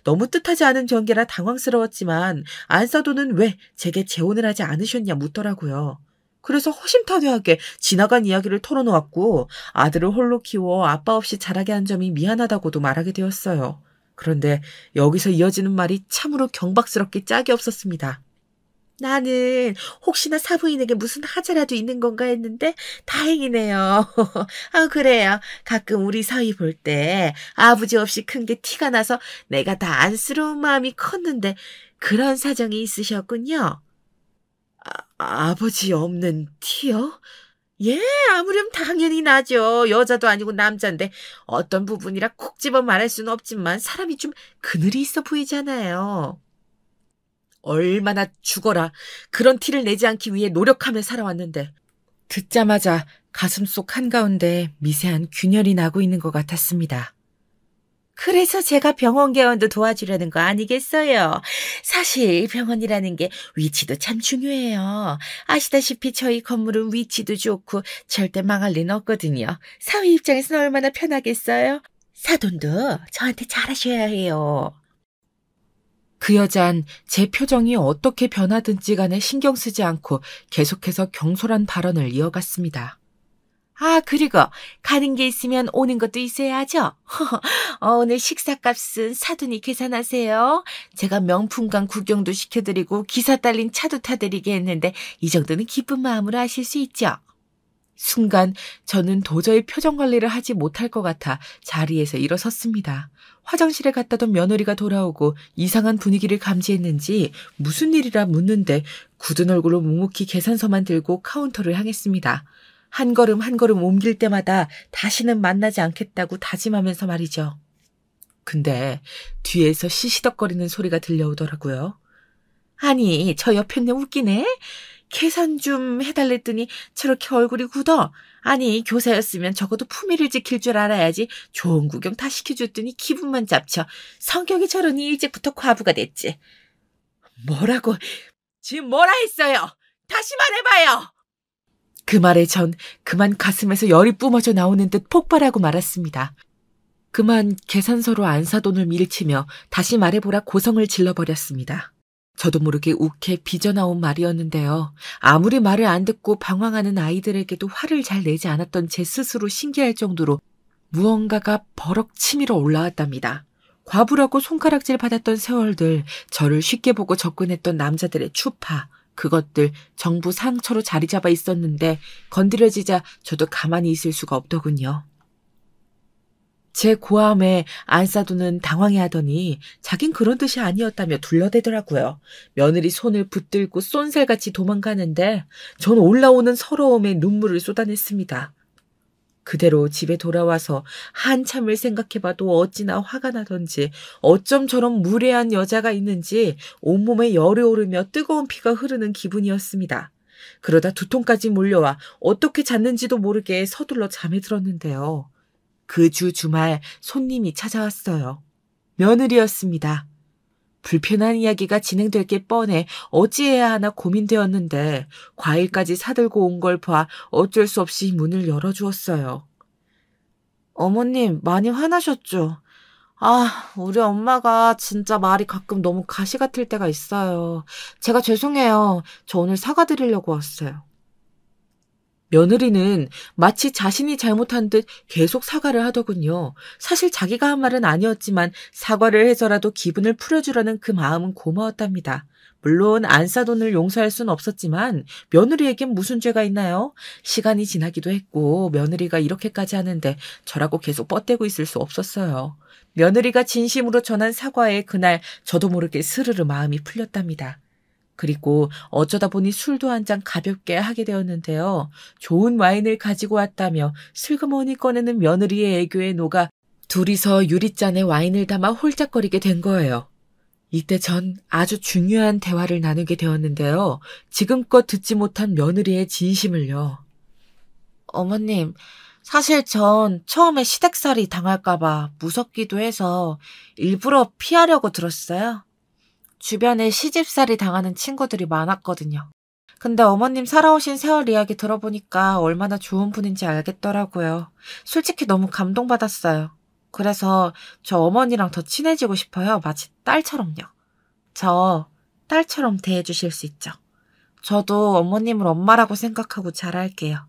너무 뜻하지 않은 전개라 당황스러웠지만 안사도는 왜 제게 재혼을 하지 않으셨냐 묻더라고요. 그래서 허심탄회하게 지나간 이야기를 털어놓았고 아들을 홀로 키워 아빠 없이 자라게 한 점이 미안하다고도 말하게 되었어요. 그런데 여기서 이어지는 말이 참으로 경박스럽게 짝이 없었습니다. 나는 혹시나 사부인에게 무슨 하자라도 있는 건가 했는데 다행이네요. 그래요. 가끔 우리 사위 볼 때 아버지 없이 큰 게 티가 나서 내가 다 안쓰러운 마음이 컸는데 그런 사정이 있으셨군요. 아버지 없는 티요? 예, 아무렴 당연히 나죠. 여자도 아니고 남잔데 어떤 부분이라 콕 집어 말할 수는 없지만 사람이 좀 그늘이 있어 보이잖아요. 얼마나 죽어라. 그런 티를 내지 않기 위해 노력하며 살아왔는데. 듣자마자 가슴속 한가운데 미세한 균열이 나고 있는 것 같았습니다. 그래서 제가 병원 개원도 도와주려는 거 아니겠어요? 사실 병원이라는 게 위치도 참 중요해요. 아시다시피 저희 건물은 위치도 좋고 절대 망할 리는 없거든요. 사위 입장에서는 얼마나 편하겠어요? 사돈도 저한테 잘하셔야 해요. 그 여잔 제 표정이 어떻게 변하든지 간에 신경 쓰지 않고 계속해서 경솔한 발언을 이어갔습니다. 그리고 가는 게 있으면 오는 것도 있어야죠. 오늘 식사값은 사돈이 계산하세요. 제가 명품관 구경도 시켜드리고 기사 딸린 차도 타드리게 했는데 이 정도는 기쁜 마음으로 하실 수 있죠. 순간 저는 도저히 표정 관리를 하지 못할 것 같아 자리에서 일어섰습니다. 화장실에 갔다 던 며느리가 돌아오고 이상한 분위기를 감지했는지 무슨 일이라 묻는데 굳은 얼굴로 묵묵히 계산서만 들고 카운터를 향했습니다. 한 걸음 한 걸음 옮길 때마다 다시는 만나지 않겠다고 다짐하면서 말이죠. 근데 뒤에서 시시덕거리는 소리가 들려오더라고요. 아니, 저 옆에 웃기네? 계산 좀 해달랬더니 저렇게 얼굴이 굳어. 아니, 교사였으면 적어도 품위를 지킬 줄 알아야지. 좋은 구경 다 시켜줬더니 기분만 잡쳐. 성격이 저러니 일찍부터 과부가 됐지. 뭐라고? 지금 뭐라 했어요? 다시 말해봐요. 그 말에 전 그만 가슴에서 열이 뿜어져 나오는 듯 폭발하고 말았습니다. 그만 계산서로 안사돈을 밀치며 다시 말해보라 고성을 질러버렸습니다. 저도 모르게 욱해 빚어나온 말이었는데요. 아무리 말을 안 듣고 방황하는 아이들에게도 화를 잘 내지 않았던 제 스스로 신기할 정도로 무언가가 버럭 치밀어 올라왔답니다. 과부라고 손가락질 받았던 세월들, 저를 쉽게 보고 접근했던 남자들의 추파, 그것들 전부 상처로 자리 잡아 있었는데 건드려지자 저도 가만히 있을 수가 없더군요. 제 고함에 안사도는 당황해하더니 자긴 그런 뜻이 아니었다며 둘러대더라고요. 며느리 손을 붙들고 쏜살같이 도망가는데 전 올라오는 서러움에 눈물을 쏟아냈습니다. 그대로 집에 돌아와서 한참을 생각해봐도 어찌나 화가 나던지 어쩜 저런 무례한 여자가 있는지 온몸에 열이 오르며 뜨거운 피가 흐르는 기분이었습니다. 그러다 두통까지 몰려와 어떻게 잤는지도 모르게 서둘러 잠에 들었는데요. 그 주말 손님이 찾아왔어요. 며느리였습니다. 불편한 이야기가 진행될 게 뻔해 어찌해야 하나 고민되었는데 과일까지 사들고 온 걸 봐 어쩔 수 없이 문을 열어주었어요. 어머님 많이 화나셨죠? 우리 엄마가 진짜 말이 가끔 너무 가시 같을 때가 있어요. 제가 죄송해요. 저 오늘 사과드리려고 왔어요. 며느리는 마치 자신이 잘못한 듯 계속 사과를 하더군요. 사실 자기가 한 말은 아니었지만 사과를 해서라도 기분을 풀어주려는 그 마음은 고마웠답니다. 물론 안사돈을 용서할 순 없었지만 며느리에겐 무슨 죄가 있나요? 시간이 지나기도 했고 며느리가 이렇게까지 하는데 저라고 계속 뻗대고 있을 수 없었어요. 며느리가 진심으로 전한 사과에 그날 저도 모르게 스르르 마음이 풀렸답니다. 그리고 어쩌다 보니 술도 한 잔 가볍게 하게 되었는데요. 좋은 와인을 가지고 왔다며 슬그머니 꺼내는 며느리의 애교에 녹아 둘이서 유리잔에 와인을 담아 홀짝거리게 된 거예요. 이때 전 아주 중요한 대화를 나누게 되었는데요. 지금껏 듣지 못한 며느리의 진심을요. 어머님, 사실 전 처음에 시댁살이 당할까봐 무섭기도 해서 일부러 피하려고 들었어요. 주변에 시집살이 당하는 친구들이 많았거든요. 근데 어머님 살아오신 세월 이야기 들어보니까 얼마나 좋은 분인지 알겠더라고요. 솔직히 너무 감동받았어요. 그래서 저 어머니랑 더 친해지고 싶어요. 마치 딸처럼요. 저 딸처럼 대해주실 수 있죠. 저도 어머님을 엄마라고 생각하고 잘할게요.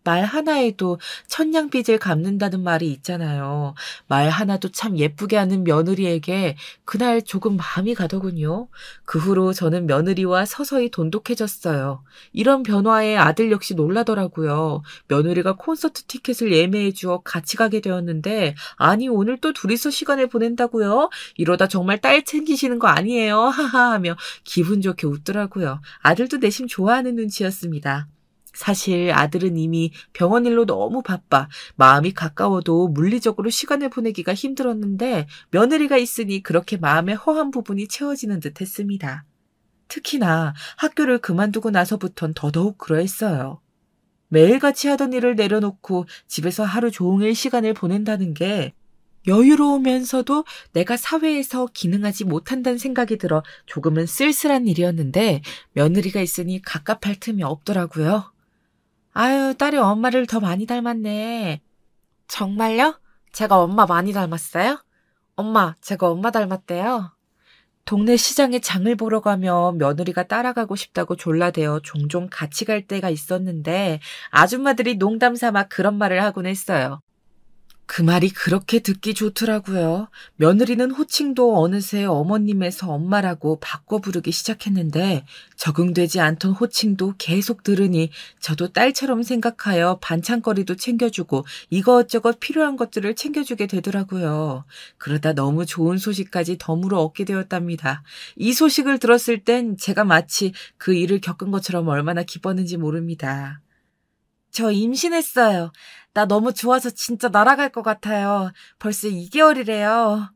말 하나에도 천냥빚을 갚는다는 말이 있잖아요. 말 하나도 참 예쁘게 하는 며느리에게 그날 조금 마음이 가더군요. 그 후로 저는 며느리와 서서히 돈독해졌어요. 이런 변화에 아들 역시 놀라더라고요. 며느리가 콘서트 티켓을 예매해 주어 같이 가게 되었는데 아니 오늘 또 둘이서 시간을 보낸다고요? 이러다 정말 딸 챙기시는 거 아니에요? 하하 하며 기분 좋게 웃더라고요. 아들도 내심 좋아하는 눈치였습니다. 사실 아들은 이미 병원 일로 너무 바빠 마음이 가까워도 물리적으로 시간을 보내기가 힘들었는데 며느리가 있으니 그렇게 마음의 허한 부분이 채워지는 듯 했습니다. 특히나 학교를 그만두고 나서부턴 더더욱 그러했어요. 매일같이 하던 일을 내려놓고 집에서 하루 종일 시간을 보낸다는 게 여유로우면서도 내가 사회에서 기능하지 못한다는 생각이 들어 조금은 쓸쓸한 일이었는데 며느리가 있으니 갑갑할 틈이 없더라고요. 아유, 딸이 엄마를 더 많이 닮았네. 정말요? 제가 엄마 많이 닮았어요? 엄마, 제가 엄마 닮았대요. 동네 시장에 장을 보러 가며 며느리가 따라가고 싶다고 졸라대어 종종 같이 갈 때가 있었는데 아줌마들이 농담 삼아 그런 말을 하곤 했어요. 그 말이 그렇게 듣기 좋더라고요. 며느리는 호칭도 어느새 어머님에서 엄마라고 바꿔 부르기 시작했는데 적응되지 않던 호칭도 계속 들으니 저도 딸처럼 생각하여 반찬거리도 챙겨주고 이것저것 필요한 것들을 챙겨주게 되더라고요. 그러다 너무 좋은 소식까지 덤으로 얻게 되었답니다. 이 소식을 들었을 땐 제가 마치 그 일을 겪은 것처럼 얼마나 기뻤는지 모릅니다. 저 임신했어요. 나 너무 좋아서 진짜 날아갈 것 같아요. 벌써 2개월이래요.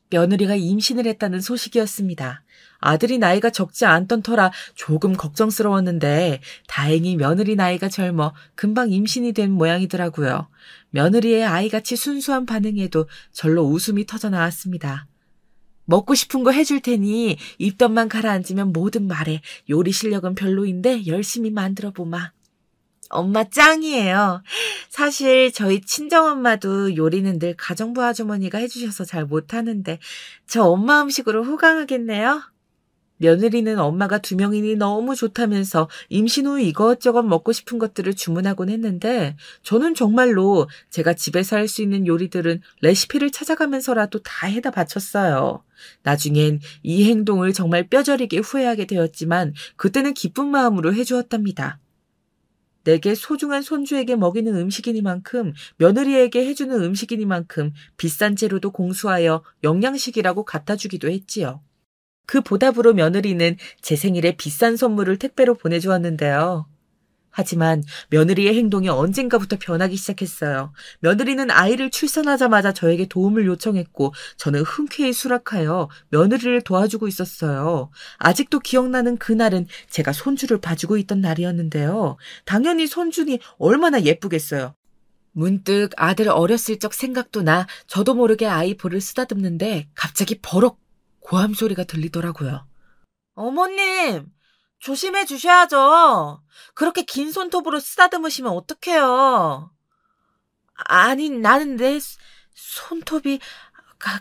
며느리가 임신을 했다는 소식이었습니다. 아들이 나이가 적지 않던 터라 조금 걱정스러웠는데 다행히 며느리 나이가 젊어 금방 임신이 된 모양이더라고요. 며느리의 아이같이 순수한 반응에도 절로 웃음이 터져 나왔습니다. 먹고 싶은 거 해줄 테니 입덧만 가라앉으면 뭐든 말해. 요리 실력은 별로인데 열심히 만들어보마. 엄마 짱이에요. 사실 저희 친정엄마도 요리는 늘 가정부 아주머니가 해주셔서 잘 못하는데 저 엄마 음식으로 호강하겠네요. 며느리는 엄마가 2명이니 너무 좋다면서 임신 후 이것저것 먹고 싶은 것들을 주문하곤 했는데 저는 정말로 제가 집에서 할 수 있는 요리들은 레시피를 찾아가면서라도 다 해다 바쳤어요. 나중엔 이 행동을 정말 뼈저리게 후회하게 되었지만 그때는 기쁜 마음으로 해주었답니다. 내게 소중한 손주에게 먹이는 음식이니만큼 며느리에게 해주는 음식이니만큼 비싼 재료도 공수하여 영양식이라고 갖다 주기도 했지요. 그 보답으로 며느리는 제 생일에 비싼 선물을 택배로 보내주었는데요. 하지만 며느리의 행동이 언젠가부터 변하기 시작했어요. 며느리는 아이를 출산하자마자 저에게 도움을 요청했고 저는 흔쾌히 수락하여 며느리를 도와주고 있었어요. 아직도 기억나는 그날은 제가 손주를 봐주고 있던 날이었는데요. 당연히 손주니 얼마나 예쁘겠어요. 문득 아들 어렸을 적 생각도 나 저도 모르게 아이 볼을 쓰다듬는데 갑자기 버럭 고함 소리가 들리더라고요. 어머님! 조심해 주셔야죠. 그렇게 긴 손톱으로 쓰다듬으시면 어떡해요. 아니, 나는 내 손톱이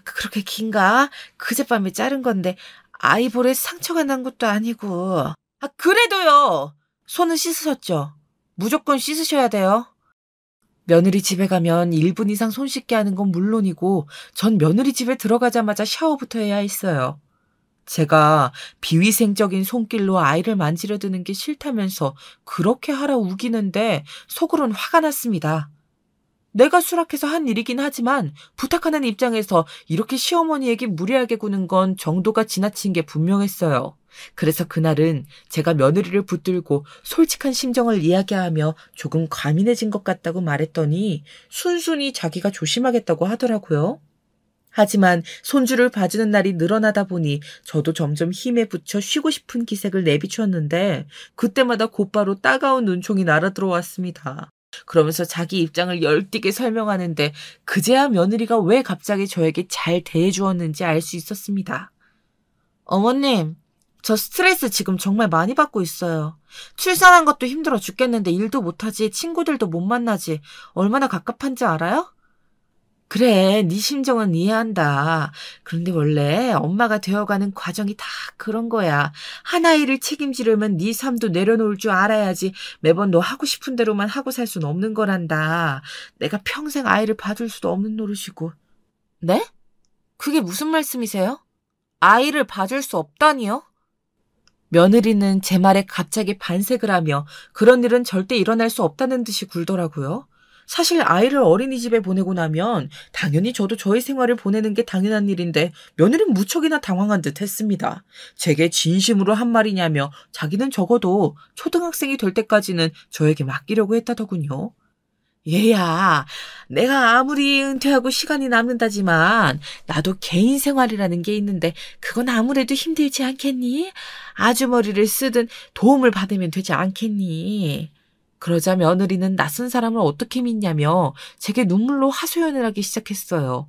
그렇게 긴가? 그젯밤에 자른 건데 아이볼에 상처가 난 것도 아니고. 그래도요. 손은 씻으셨죠? 무조건 씻으셔야 돼요. 며느리 집에 가면 1분 이상 손 씻게 하는 건 물론이고 전 며느리 집에 들어가자마자 샤워부터 해야 했어요. 제가 비위생적인 손길로 아이를 만지려 드는 게 싫다면서 그렇게 하라 우기는데 속으론 화가 났습니다. 내가 수락해서 한 일이긴 하지만 부탁하는 입장에서 이렇게 시어머니에게 무리하게 구는 건 정도가 지나친 게 분명했어요. 그래서 그날은 제가 며느리를 붙들고 솔직한 심정을 이야기하며 조금 과민해진 것 같다고 말했더니 순순히 자기가 조심하겠다고 하더라고요. 하지만 손주를 봐주는 날이 늘어나다 보니 저도 점점 힘에 부쳐 쉬고 싶은 기색을 내비쳤는데 그때마다 곧바로 따가운 눈총이 날아들어왔습니다. 그러면서 자기 입장을 열띠게 설명하는데 그제야 며느리가 왜 갑자기 저에게 잘 대해주었는지 알 수 있었습니다. 어머님, 저 스트레스 지금 정말 많이 받고 있어요. 출산한 것도 힘들어 죽겠는데 일도 못하지, 친구들도 못 만나지. 얼마나 갑갑한지 알아요? 그래, 네 심정은 이해한다. 그런데 원래 엄마가 되어가는 과정이 다 그런 거야. 한 아이를 책임지려면 네 삶도 내려놓을 줄 알아야지 매번 너 하고 싶은 대로만 하고 살 수는 없는 거란다. 내가 평생 아이를 봐줄 수도 없는 노릇이고. 네? 그게 무슨 말씀이세요? 아이를 봐줄 수 없다니요? 며느리는 제 말에 갑자기 반색을 하며 그런 일은 절대 일어날 수 없다는 듯이 굴더라고요. 사실 아이를 어린이집에 보내고 나면 당연히 저도 저의 생활을 보내는 게 당연한 일인데 며느리는 무척이나 당황한 듯 했습니다. 제게 진심으로 한 말이냐며 자기는 적어도 초등학생이 될 때까지는 저에게 맡기려고 했다더군요. 얘야, 내가 아무리 은퇴하고 시간이 남는다지만 나도 개인 생활이라는 게 있는데 그건 아무래도 힘들지 않겠니? 아주머니를 쓰든 도움을 받으면 되지 않겠니? 그러자 며느리는 낯선 사람을 어떻게 믿냐며 제게 눈물로 하소연을 하기 시작했어요.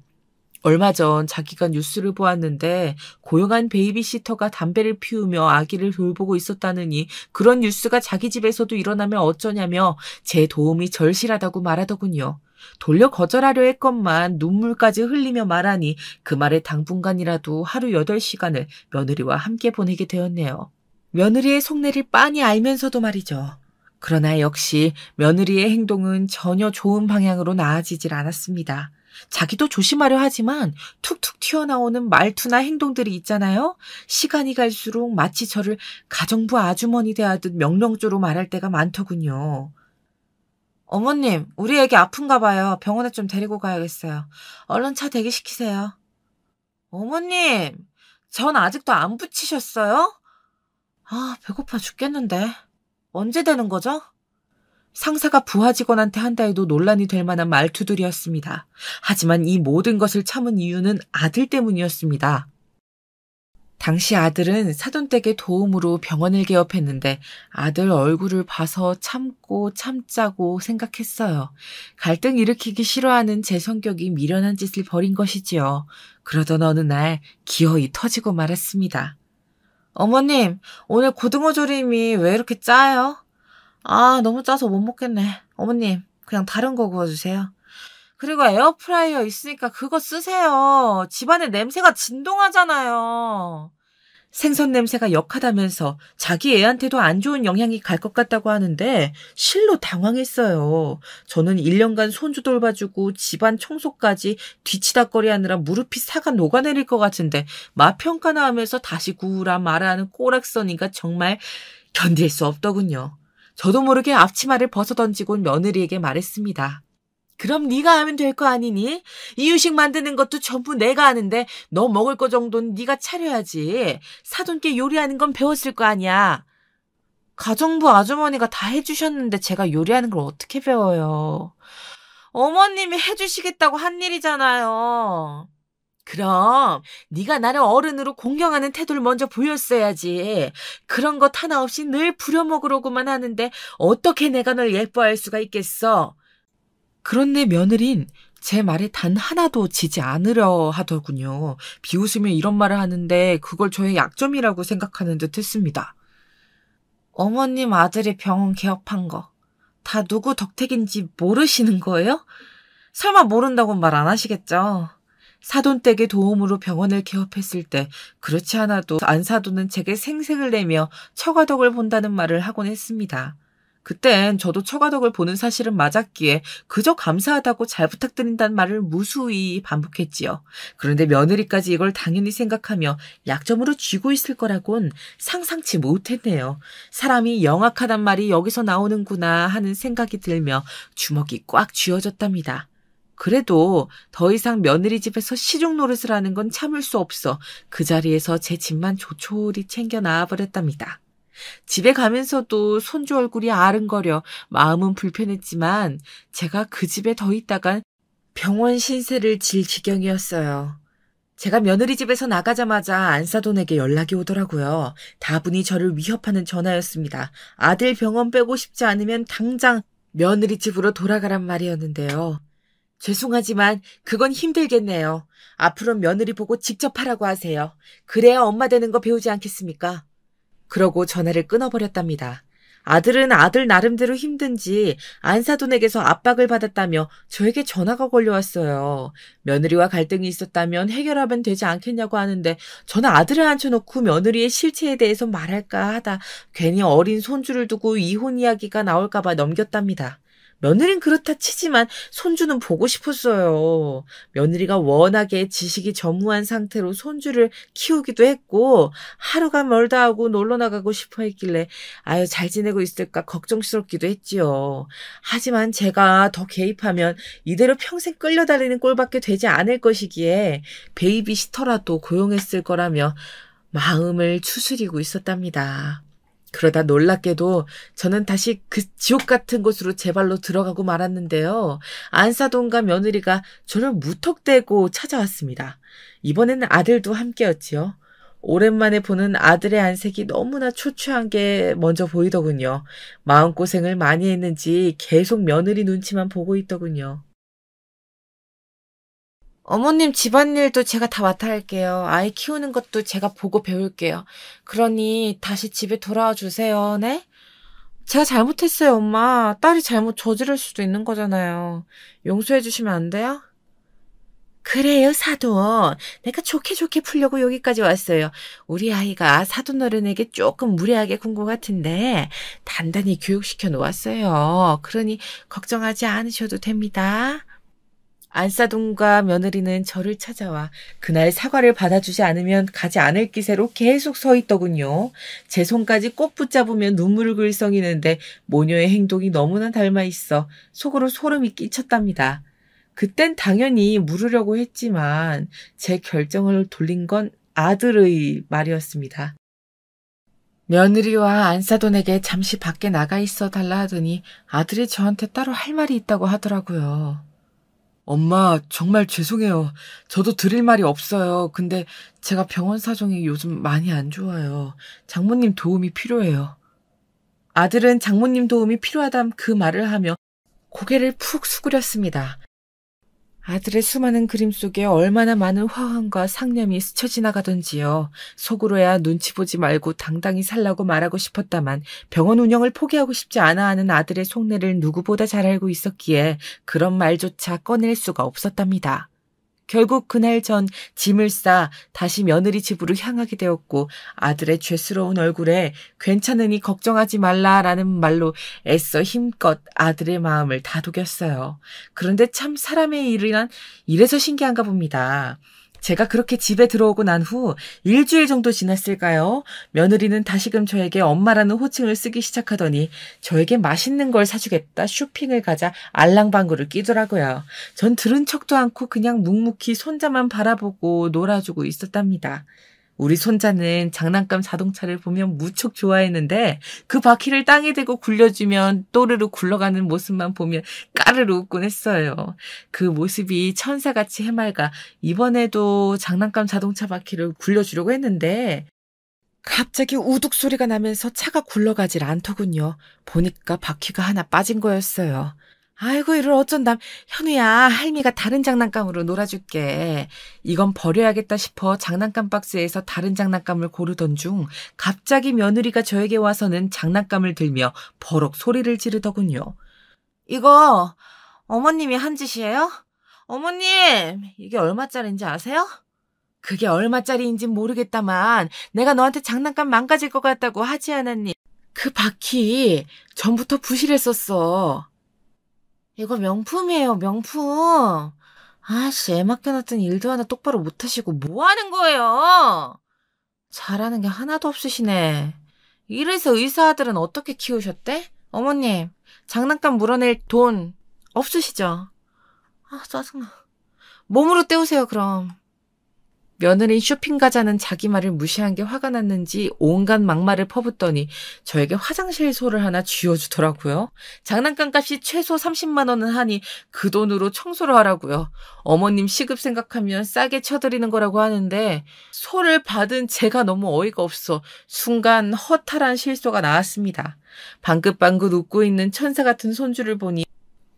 얼마 전 자기가 뉴스를 보았는데 고용한 베이비시터가 담배를 피우며 아기를 돌보고 있었다느니 그런 뉴스가 자기 집에서도 일어나면 어쩌냐며 제 도움이 절실하다고 말하더군요. 돌려 거절하려 했건만 눈물까지 흘리며 말하니 그 말에 당분간이라도 하루 8시간을 며느리와 함께 보내게 되었네요. 며느리의 속내를 빤히 알면서도 말이죠. 그러나 역시 며느리의 행동은 전혀 좋은 방향으로 나아지질 않았습니다. 자기도 조심하려 하지만 툭툭 튀어나오는 말투나 행동들이 있잖아요. 시간이 갈수록 마치 저를 가정부 아주머니 대하듯 명령조로 말할 때가 많더군요. 어머님, 우리 애기 아픈가 봐요. 병원에 좀 데리고 가야겠어요. 얼른 차 대기시키세요. 어머님, 전 아직도 안 붙이셨어요? 아, 배고파 죽겠는데. 언제 되는 거죠? 상사가 부하 직원한테 한다 해도 논란이 될 만한 말투들이었습니다. 하지만 이 모든 것을 참은 이유는 아들 때문이었습니다. 당시 아들은 사돈댁의 도움으로 병원을 개업했는데 아들 얼굴을 봐서 참고 참자고 생각했어요. 갈등 일으키기 싫어하는 제 성격이 미련한 짓을 벌인 것이지요. 그러던 어느 날 기어이 터지고 말았습니다. 어머님, 오늘 고등어 조림이 왜 이렇게 짜요? 아, 너무 짜서 못 먹겠네. 어머님, 그냥 다른 거 구워주세요. 그리고 에어프라이어 있으니까 그거 쓰세요. 집안에 냄새가 진동하잖아요. 생선 냄새가 역하다면서 자기 애한테도 안 좋은 영향이 갈 것 같다고 하는데 실로 당황했어요. 저는 1년간 손주 돌봐주고 집안 청소까지 뒤치다꺼리 하느라 무릎이 사가 녹아내릴 것 같은데 맛평가나 하면서 다시 구우라 마라 하는 꼬락서니가 정말 견딜 수 없더군요. 저도 모르게 앞치마를 벗어던지고 며느리에게 말했습니다. 그럼 네가 하면 될 거 아니니? 이유식 만드는 것도 전부 내가 하는데 너 먹을 거 정도는 네가 차려야지. 사돈께 요리하는 건 배웠을 거 아니야. 가정부 아주머니가 다 해주셨는데 제가 요리하는 걸 어떻게 배워요? 어머님이 해주시겠다고 한 일이잖아요. 그럼 네가 나를 어른으로 공경하는 태도를 먼저 보였어야지. 그런 것 하나 없이 늘 부려먹으려고만 하는데 어떻게 내가 널 예뻐할 수가 있겠어? 그런데 며느린 제 말에 단 하나도 지지 않으려 하더군요. 비웃으며 이런 말을 하는데 그걸 저의 약점이라고 생각하는 듯 했습니다. 어머님 아들이 병원 개업한 거 다 누구 덕택인지 모르시는 거예요? 설마 모른다고 말 안 하시겠죠? 사돈댁의 도움으로 병원을 개업했을 때 그렇지 않아도 안사돈은 제게 생색을 내며 처가덕을 본다는 말을 하곤 했습니다. 그땐 저도 처가덕을 보는 사실은 맞았기에 그저 감사하다고 잘 부탁드린다는 말을 무수히 반복했지요. 그런데 며느리까지 이걸 당연히 생각하며 약점으로 쥐고 있을 거라곤 상상치 못했네요. 사람이 영악하단 말이 여기서 나오는구나 하는 생각이 들며 주먹이 꽉 쥐어졌답니다. 그래도 더 이상 며느리 집에서 시중 노릇을 하는 건 참을 수 없어 그 자리에서 제 집만 조촐히 챙겨 나와버렸답니다. 집에 가면서도 손주 얼굴이 아른거려 마음은 불편했지만 제가 그 집에 더 있다간 병원 신세를 질 지경이었어요. 제가 며느리 집에서 나가자마자 안사돈에게 연락이 오더라고요. 다분히 저를 위협하는 전화였습니다. 아들 병원 빼고 싶지 않으면 당장 며느리 집으로 돌아가란 말이었는데요. 죄송하지만 그건 힘들겠네요. 앞으로 며느리 보고 직접 하라고 하세요. 그래야 엄마 되는 거 배우지 않겠습니까? 그러고 전화를 끊어버렸답니다. 아들은 아들 나름대로 힘든지 안사돈에게서 압박을 받았다며 저에게 전화가 걸려왔어요. 며느리와 갈등이 있었다면 해결하면 되지 않겠냐고 하는데 저는 아들을 앉혀놓고 며느리의 실체에 대해서 말할까 하다 괜히 어린 손주를 두고 이혼 이야기가 나올까 봐 넘겼답니다. 며느리는 그렇다 치지만 손주는 보고 싶었어요. 며느리가 워낙에 지식이 전무한 상태로 손주를 키우기도 했고 하루가 멀다 하고 놀러 나가고 싶어 했길래 아유 잘 지내고 있을까 걱정스럽기도 했지요. 하지만 제가 더 개입하면 이대로 평생 끌려다니는 꼴밖에 되지 않을 것이기에 베이비시터라도 고용했을 거라며 마음을 추스리고 있었답니다. 그러다 놀랍게도 저는 다시 그 지옥 같은 곳으로 제 발로 들어가고 말았는데요. 안사돈과 며느리가 저를 무턱대고 찾아왔습니다. 이번에는 아들도 함께였지요. 오랜만에 보는 아들의 안색이 너무나 초췌한 게 먼저 보이더군요. 마음고생을 많이 했는지 계속 며느리 눈치만 보고 있더군요. 어머님 집안일도 제가 다 맡아 할게요. 아이 키우는 것도 제가 보고 배울게요. 그러니 다시 집에 돌아와 주세요. 네? 제가 잘못했어요, 엄마. 딸이 잘못 저지를 수도 있는 거잖아요. 용서해 주시면 안 돼요? 그래요, 사돈. 내가 좋게 풀려고 여기까지 왔어요. 우리 아이가 사돈 어른에게 조금 무례하게 군 것 같은데 단단히 교육시켜 놓았어요. 그러니 걱정하지 않으셔도 됩니다. 안사돈과 며느리는 저를 찾아와 그날 사과를 받아주지 않으면 가지 않을 기세로 계속 서 있더군요. 제 손까지 꼭 붙잡으며 눈물을 글썽이는데 모녀의 행동이 너무나 닮아 있어 속으로 소름이 끼쳤답니다. 그땐 당연히 물으려고 했지만 제 결정을 돌린 건 아들의 말이었습니다. 며느리와 안사돈에게 잠시 밖에 나가 있어 달라 하더니 아들이 저한테 따로 할 말이 있다고 하더라고요. 엄마, 정말 죄송해요. 저도 드릴 말이 없어요. 근데 제가 병원 사정이 요즘 많이 안 좋아요. 장모님 도움이 필요해요. 아들은 장모님 도움이 필요하다는 그 말을 하며 고개를 푹 수그렸습니다. 아들의 수많은 그림 속에 얼마나 많은 화환과 상념이 스쳐 지나가던지요. 속으로야 눈치 보지 말고 당당히 살라고 말하고 싶었다만 병원 운영을 포기하고 싶지 않아 하는 아들의 속내를 누구보다 잘 알고 있었기에 그런 말조차 꺼낼 수가 없었답니다. 결국 그날 전 짐을 싸 다시 며느리 집으로 향하게 되었고 아들의 죄스러운 얼굴에 괜찮으니 걱정하지 말라라는 말로 애써 힘껏 아들의 마음을 다독였어요. 그런데 참 사람의 일이란 이래서 신기한가 봅니다. 제가 그렇게 집에 들어오고 난 후 일주일 정도 지났을까요? 며느리는 다시금 저에게 엄마라는 호칭을 쓰기 시작하더니 저에게 맛있는 걸 사주겠다 쇼핑을 가자 알랑방구를 끼더라고요. 전 들은 척도 않고 그냥 묵묵히 손자만 바라보고 놀아주고 있었답니다. 우리 손자는 장난감 자동차를 보면 무척 좋아했는데 그 바퀴를 땅에 대고 굴려주면 또르르 굴러가는 모습만 보면 까르르 웃곤 했어요. 그 모습이 천사같이 해맑아 이번에도 장난감 자동차 바퀴를 굴려주려고 했는데 갑자기 우둑 소리가 나면서 차가 굴러가질 않더군요. 보니까 바퀴가 하나 빠진 거였어요. 아이고 이를 어쩐담. 현우야 할미가 다른 장난감으로 놀아줄게. 이건 버려야겠다 싶어 장난감 박스에서 다른 장난감을 고르던 중 갑자기 며느리가 저에게 와서는 장난감을 들며 버럭 소리를 지르더군요. 이거 어머님이 한 짓이에요? 어머님, 이게 얼마짜리인지 아세요? 그게 얼마짜리인진 모르겠다만 내가 너한테 장난감 망가질 것 같다고 하지 않았니? 그 바퀴 전부터 부실했었어. 이거 명품이에요, 명품. 아씨, 애 맡겨놨던 일도 하나 똑바로 못하시고 뭐 하는 거예요? 잘하는 게 하나도 없으시네. 이래서 의사 아들은 어떻게 키우셨대? 어머님, 장난감 물어낼 돈 없으시죠? 아, 짜증나. 몸으로 때우세요, 그럼. 며느리 쇼핑 가자는 자기 말을 무시한 게 화가 났는지 온갖 막말을 퍼붓더니 저에게 화장실 소를 하나 쥐어주더라고요. 장난감 값이 최소 30만 원은 하니 그 돈으로 청소를 하라고요. 어머님 시급 생각하면 싸게 쳐드리는 거라고 하는데 소를 받은 제가 너무 어이가 없어 순간 허탈한 실소가 나왔습니다. 방긋방긋 웃고 있는 천사 같은 손주를 보니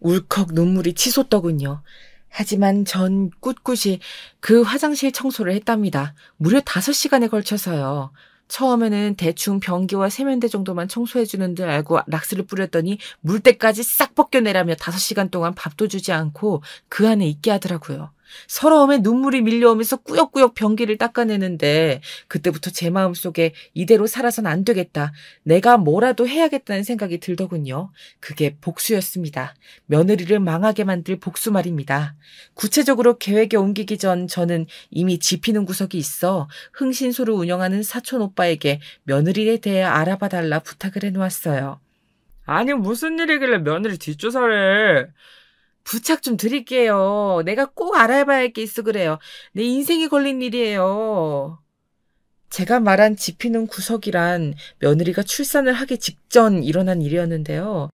울컥 눈물이 치솟더군요. 하지만 전 꿋꿋이 그 화장실 청소를 했답니다. 무려 5시간에 걸쳐서요. 처음에는 대충 변기와 세면대 정도만 청소해주는 줄 알고 락스를 뿌렸더니 물때까지 싹 벗겨내라며 5시간 동안 밥도 주지 않고 그 안에 있게 하더라고요. 서러움에 눈물이 밀려오면서 꾸역꾸역 변기를 닦아내는데 그때부터 제 마음속에 이대로 살아선 안 되겠다. 내가 뭐라도 해야겠다는 생각이 들더군요. 그게 복수였습니다. 며느리를 망하게 만들 복수 말입니다. 구체적으로 계획에 옮기기 전 저는 이미 짚이는 구석이 있어 흥신소를 운영하는 사촌 오빠에게 며느리에 대해 알아봐달라 부탁을 해놓았어요. 아니 무슨 일이길래 며느리 뒷조사를 해. 부탁 좀 드릴게요. 내가 꼭 알아봐야 할 게 있어 그래요. 내 인생이 걸린 일이에요. 제가 말한 짚이는 구석이란 며느리가 출산을 하기 직전 일어난 일이었는데요.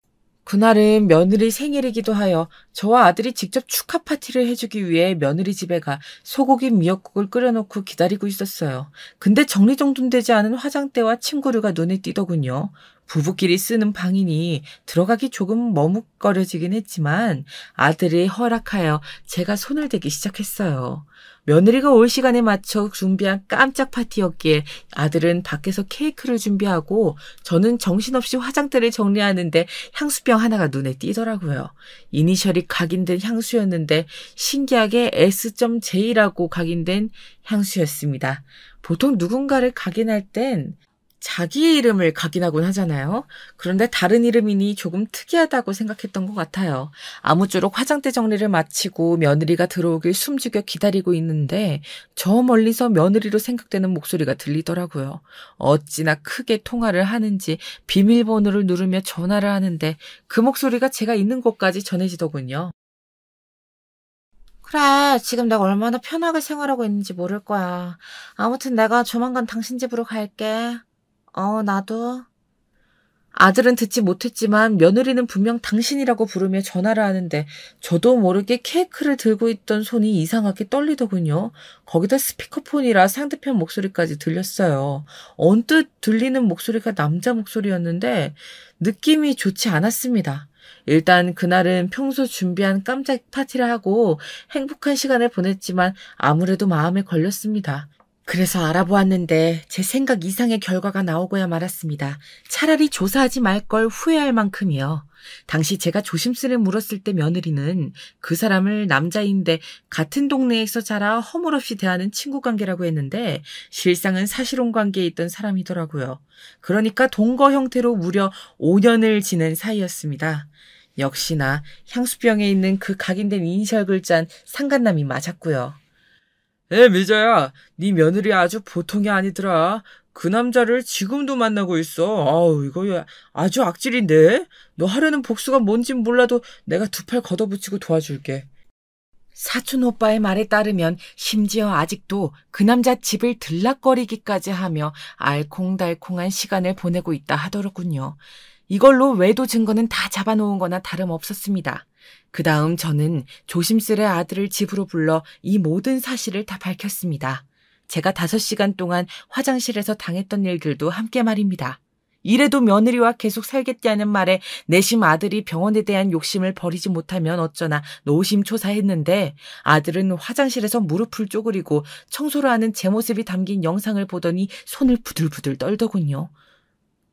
그날은 며느리 생일이기도 하여 저와 아들이 직접 축하 파티를 해주기 위해 며느리 집에 가 소고기 미역국을 끓여놓고 기다리고 있었어요. 근데 정리정돈되지 않은 화장대와 침구류가 눈에 띄더군요. 부부끼리 쓰는 방이니 들어가기 조금 머뭇거려지긴 했지만 아들이 허락하여 제가 손을 대기 시작했어요. 며느리가 올 시간에 맞춰 준비한 깜짝 파티였기에 아들은 밖에서 케이크를 준비하고 저는 정신없이 화장대를 정리하는데 향수병 하나가 눈에 띄더라고요. 이니셜이 각인된 향수였는데 신기하게 S.J라고 각인된 향수였습니다. 보통 누군가를 각인할 땐 자기의 이름을 각인하곤 하잖아요. 그런데 다른 이름이니 조금 특이하다고 생각했던 것 같아요. 아무쪼록 화장대 정리를 마치고 며느리가 들어오길 숨죽여 기다리고 있는데 저 멀리서 며느리로 생각되는 목소리가 들리더라고요. 어찌나 크게 통화를 하는지 비밀번호를 누르며 전화를 하는데 그 목소리가 제가 있는 곳까지 전해지더군요. 그래, 지금 내가 얼마나 편하게 생활하고 있는지 모를 거야. 아무튼 내가 조만간 당신 집으로 갈게. 나도. 아들은 듣지 못했지만 며느리는 분명 당신이라고 부르며 전화를 하는데 저도 모르게 케이크를 들고 있던 손이 이상하게 떨리더군요. 거기다 스피커폰이라 상대편 목소리까지 들렸어요. 언뜻 들리는 목소리가 남자 목소리였는데 느낌이 좋지 않았습니다. 일단 그날은 평소 준비한 깜짝 파티를 하고 행복한 시간을 보냈지만 아무래도 마음에 걸렸습니다. 그래서 알아보았는데 제 생각 이상의 결과가 나오고야 말았습니다. 차라리 조사하지 말 걸 후회할 만큼이요. 당시 제가 조심스레 물었을 때 며느리는 그 사람을 남자인데 같은 동네에서 자라 허물없이 대하는 친구 관계라고 했는데 실상은 사실혼 관계에 있던 사람이더라고요. 그러니까 동거 형태로 무려 5년을 지낸 사이였습니다. 역시나 향수병에 있는 그 각인된 이니셜 글자는 상간남이 맞았고요. 미자야, 네 며느리 아주 보통이 아니더라. 그 남자를 지금도 만나고 있어. 아우, 이거 아주 악질인데? 너 하려는 복수가 뭔진 몰라도 내가 2팔 걷어붙이고 도와줄게. 사촌 오빠의 말에 따르면 심지어 아직도 그 남자 집을 들락거리기까지 하며 알콩달콩한 시간을 보내고 있다 하더군요. 이걸로 외도 증거는 다 잡아놓은 거나 다름없었습니다. 그 다음 저는 조심스레 아들을 집으로 불러 이 모든 사실을 다 밝혔습니다. 제가 5시간 동안 화장실에서 당했던 일들도 함께 말입니다. 이래도 며느리와 계속 살겠다는 말에 내심 아들이 병원에 대한 욕심을 버리지 못하면 어쩌나 노심초사했는데 아들은 화장실에서 무릎을 쪼그리고 청소를 하는 제 모습이 담긴 영상을 보더니 손을 부들부들 떨더군요.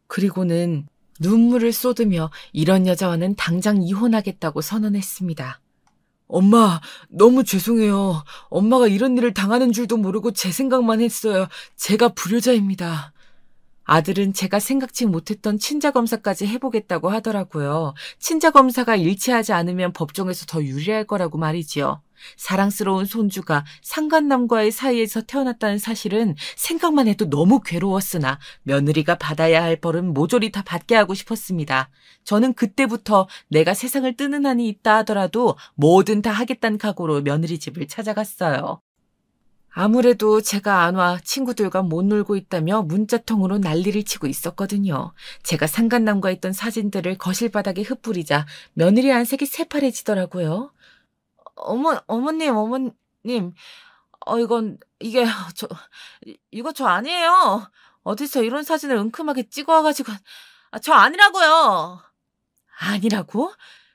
그리고는 눈물을 쏟으며 이런 여자와는 당장 이혼하겠다고 선언했습니다. 엄마, 너무 죄송해요. 엄마가 이런 일을 당하는 줄도 모르고 제 생각만 했어요. 제가 불효자입니다. 아들은 제가 생각지 못했던 친자검사까지 해보겠다고 하더라고요. 친자검사가 일치하지 않으면 법정에서 더 유리할 거라고 말이지요. 사랑스러운 손주가 상간남과의 사이에서 태어났다는 사실은 생각만 해도 너무 괴로웠으나 며느리가 받아야 할 벌은 모조리 다 받게 하고 싶었습니다. 저는 그때부터 내가 세상을 뜨는 한이 있다 하더라도 뭐든 다 하겠다는 각오로 며느리 집을 찾아갔어요. 아무래도 제가 안 와 친구들과 못 놀고 있다며 문자통으로 난리를 치고 있었거든요. 제가 상간남과 있던 사진들을 거실 바닥에 흩뿌리자 며느리 안색이 새파래지더라고요. 어머님, 이거 저 아니에요. 어디서 이런 사진을 은큼하게 찍어와가지고, 저 아니라고요. 아니라고?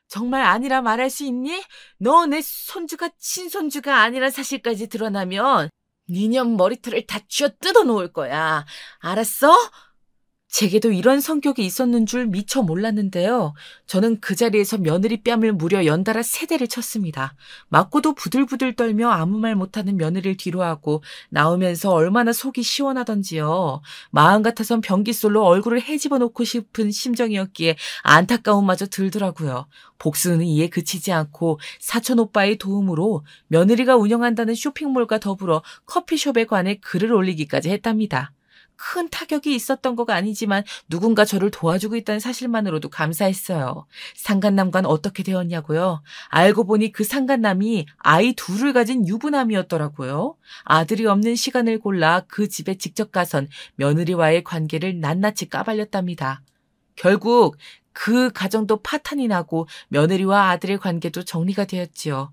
정말 아니라 말할 수 있니? 너 내 손주가 친손주가 아니란 사실까지 드러나면 니년 머리털을 다 쥐어 뜯어 놓을 거야. 알았어? 제게도 이런 성격이 있었는 줄 미처 몰랐는데요. 저는 그 자리에서 며느리 뺨을 무려 연달아 3대를 쳤습니다. 맞고도 부들부들 떨며 아무 말 못하는 며느리를 뒤로하고 나오면서 얼마나 속이 시원하던지요. 마음 같아선 변기솔로 얼굴을 헤집어 놓고 싶은 심정이었기에 안타까움마저 들더라고요. 복수는 이에 그치지 않고 사촌 오빠의 도움으로 며느리가 운영한다는 쇼핑몰과 더불어 커피숍에 관해 글을 올리기까지 했답니다. 큰 타격이 있었던 거가 아니지만 누군가 저를 도와주고 있다는 사실만으로도 감사했어요. 상간남과는 어떻게 되었냐고요? 알고 보니 그 상간남이 아이 2을 가진 유부남이었더라고요. 아들이 없는 시간을 골라 그 집에 직접 가선 며느리와의 관계를 낱낱이 까발렸답니다. 결국 그 가정도 파탄이 나고 며느리와 아들의 관계도 정리가 되었지요.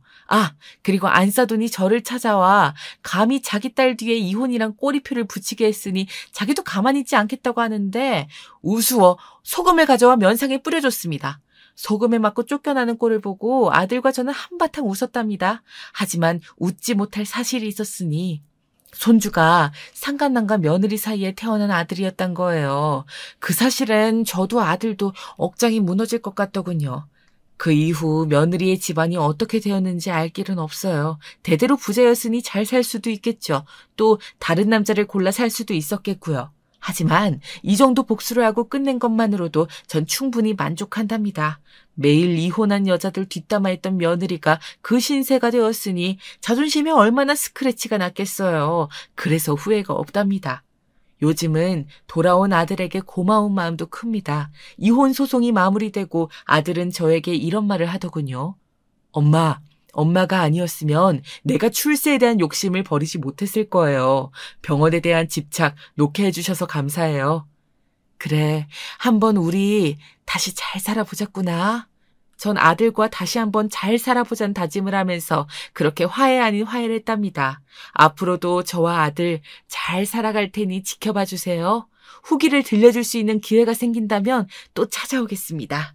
그리고 안사돈이 저를 찾아와 감히 자기 딸 뒤에 이혼이란 꼬리표를 붙이게 했으니 자기도 가만히 있지 않겠다고 하는데 우스워 소금을 가져와 면상에 뿌려줬습니다. 소금에 맞고 쫓겨나는 꼴을 보고 아들과 저는 한바탕 웃었답니다. 하지만 웃지 못할 사실이 있었으니 손주가 상간남과 며느리 사이에 태어난 아들이었단 거예요. 그 사실엔 저도 아들도 억장이 무너질 것 같더군요. 그 이후 며느리의 집안이 어떻게 되었는지 알 길은 없어요. 대대로 부자였으니 잘 살 수도 있겠죠. 또 다른 남자를 골라 살 수도 있었겠고요. 하지만 이 정도 복수를 하고 끝낸 것만으로도 전 충분히 만족한답니다. 매일 이혼한 여자들 뒷담화했던 며느리가 그 신세가 되었으니 자존심에 얼마나 스크래치가 났겠어요. 그래서 후회가 없답니다. 요즘은 돌아온 아들에게 고마운 마음도 큽니다. 이혼 소송이 마무리되고 아들은 저에게 이런 말을 하더군요. 엄마가 아니었으면 내가 출세에 대한 욕심을 버리지 못했을 거예요. 병원에 대한 집착 놓게 해주셔서 감사해요. 그래, 한번 우리 다시 잘 살아보자꾸나. 전 아들과 다시 한번 잘 살아보자는 다짐을 하면서 그렇게 화해 아닌 화해를 했답니다. 앞으로도 저와 아들 잘 살아갈 테니 지켜봐 주세요. 후기를 들려줄 수 있는 기회가 생긴다면 또 찾아오겠습니다.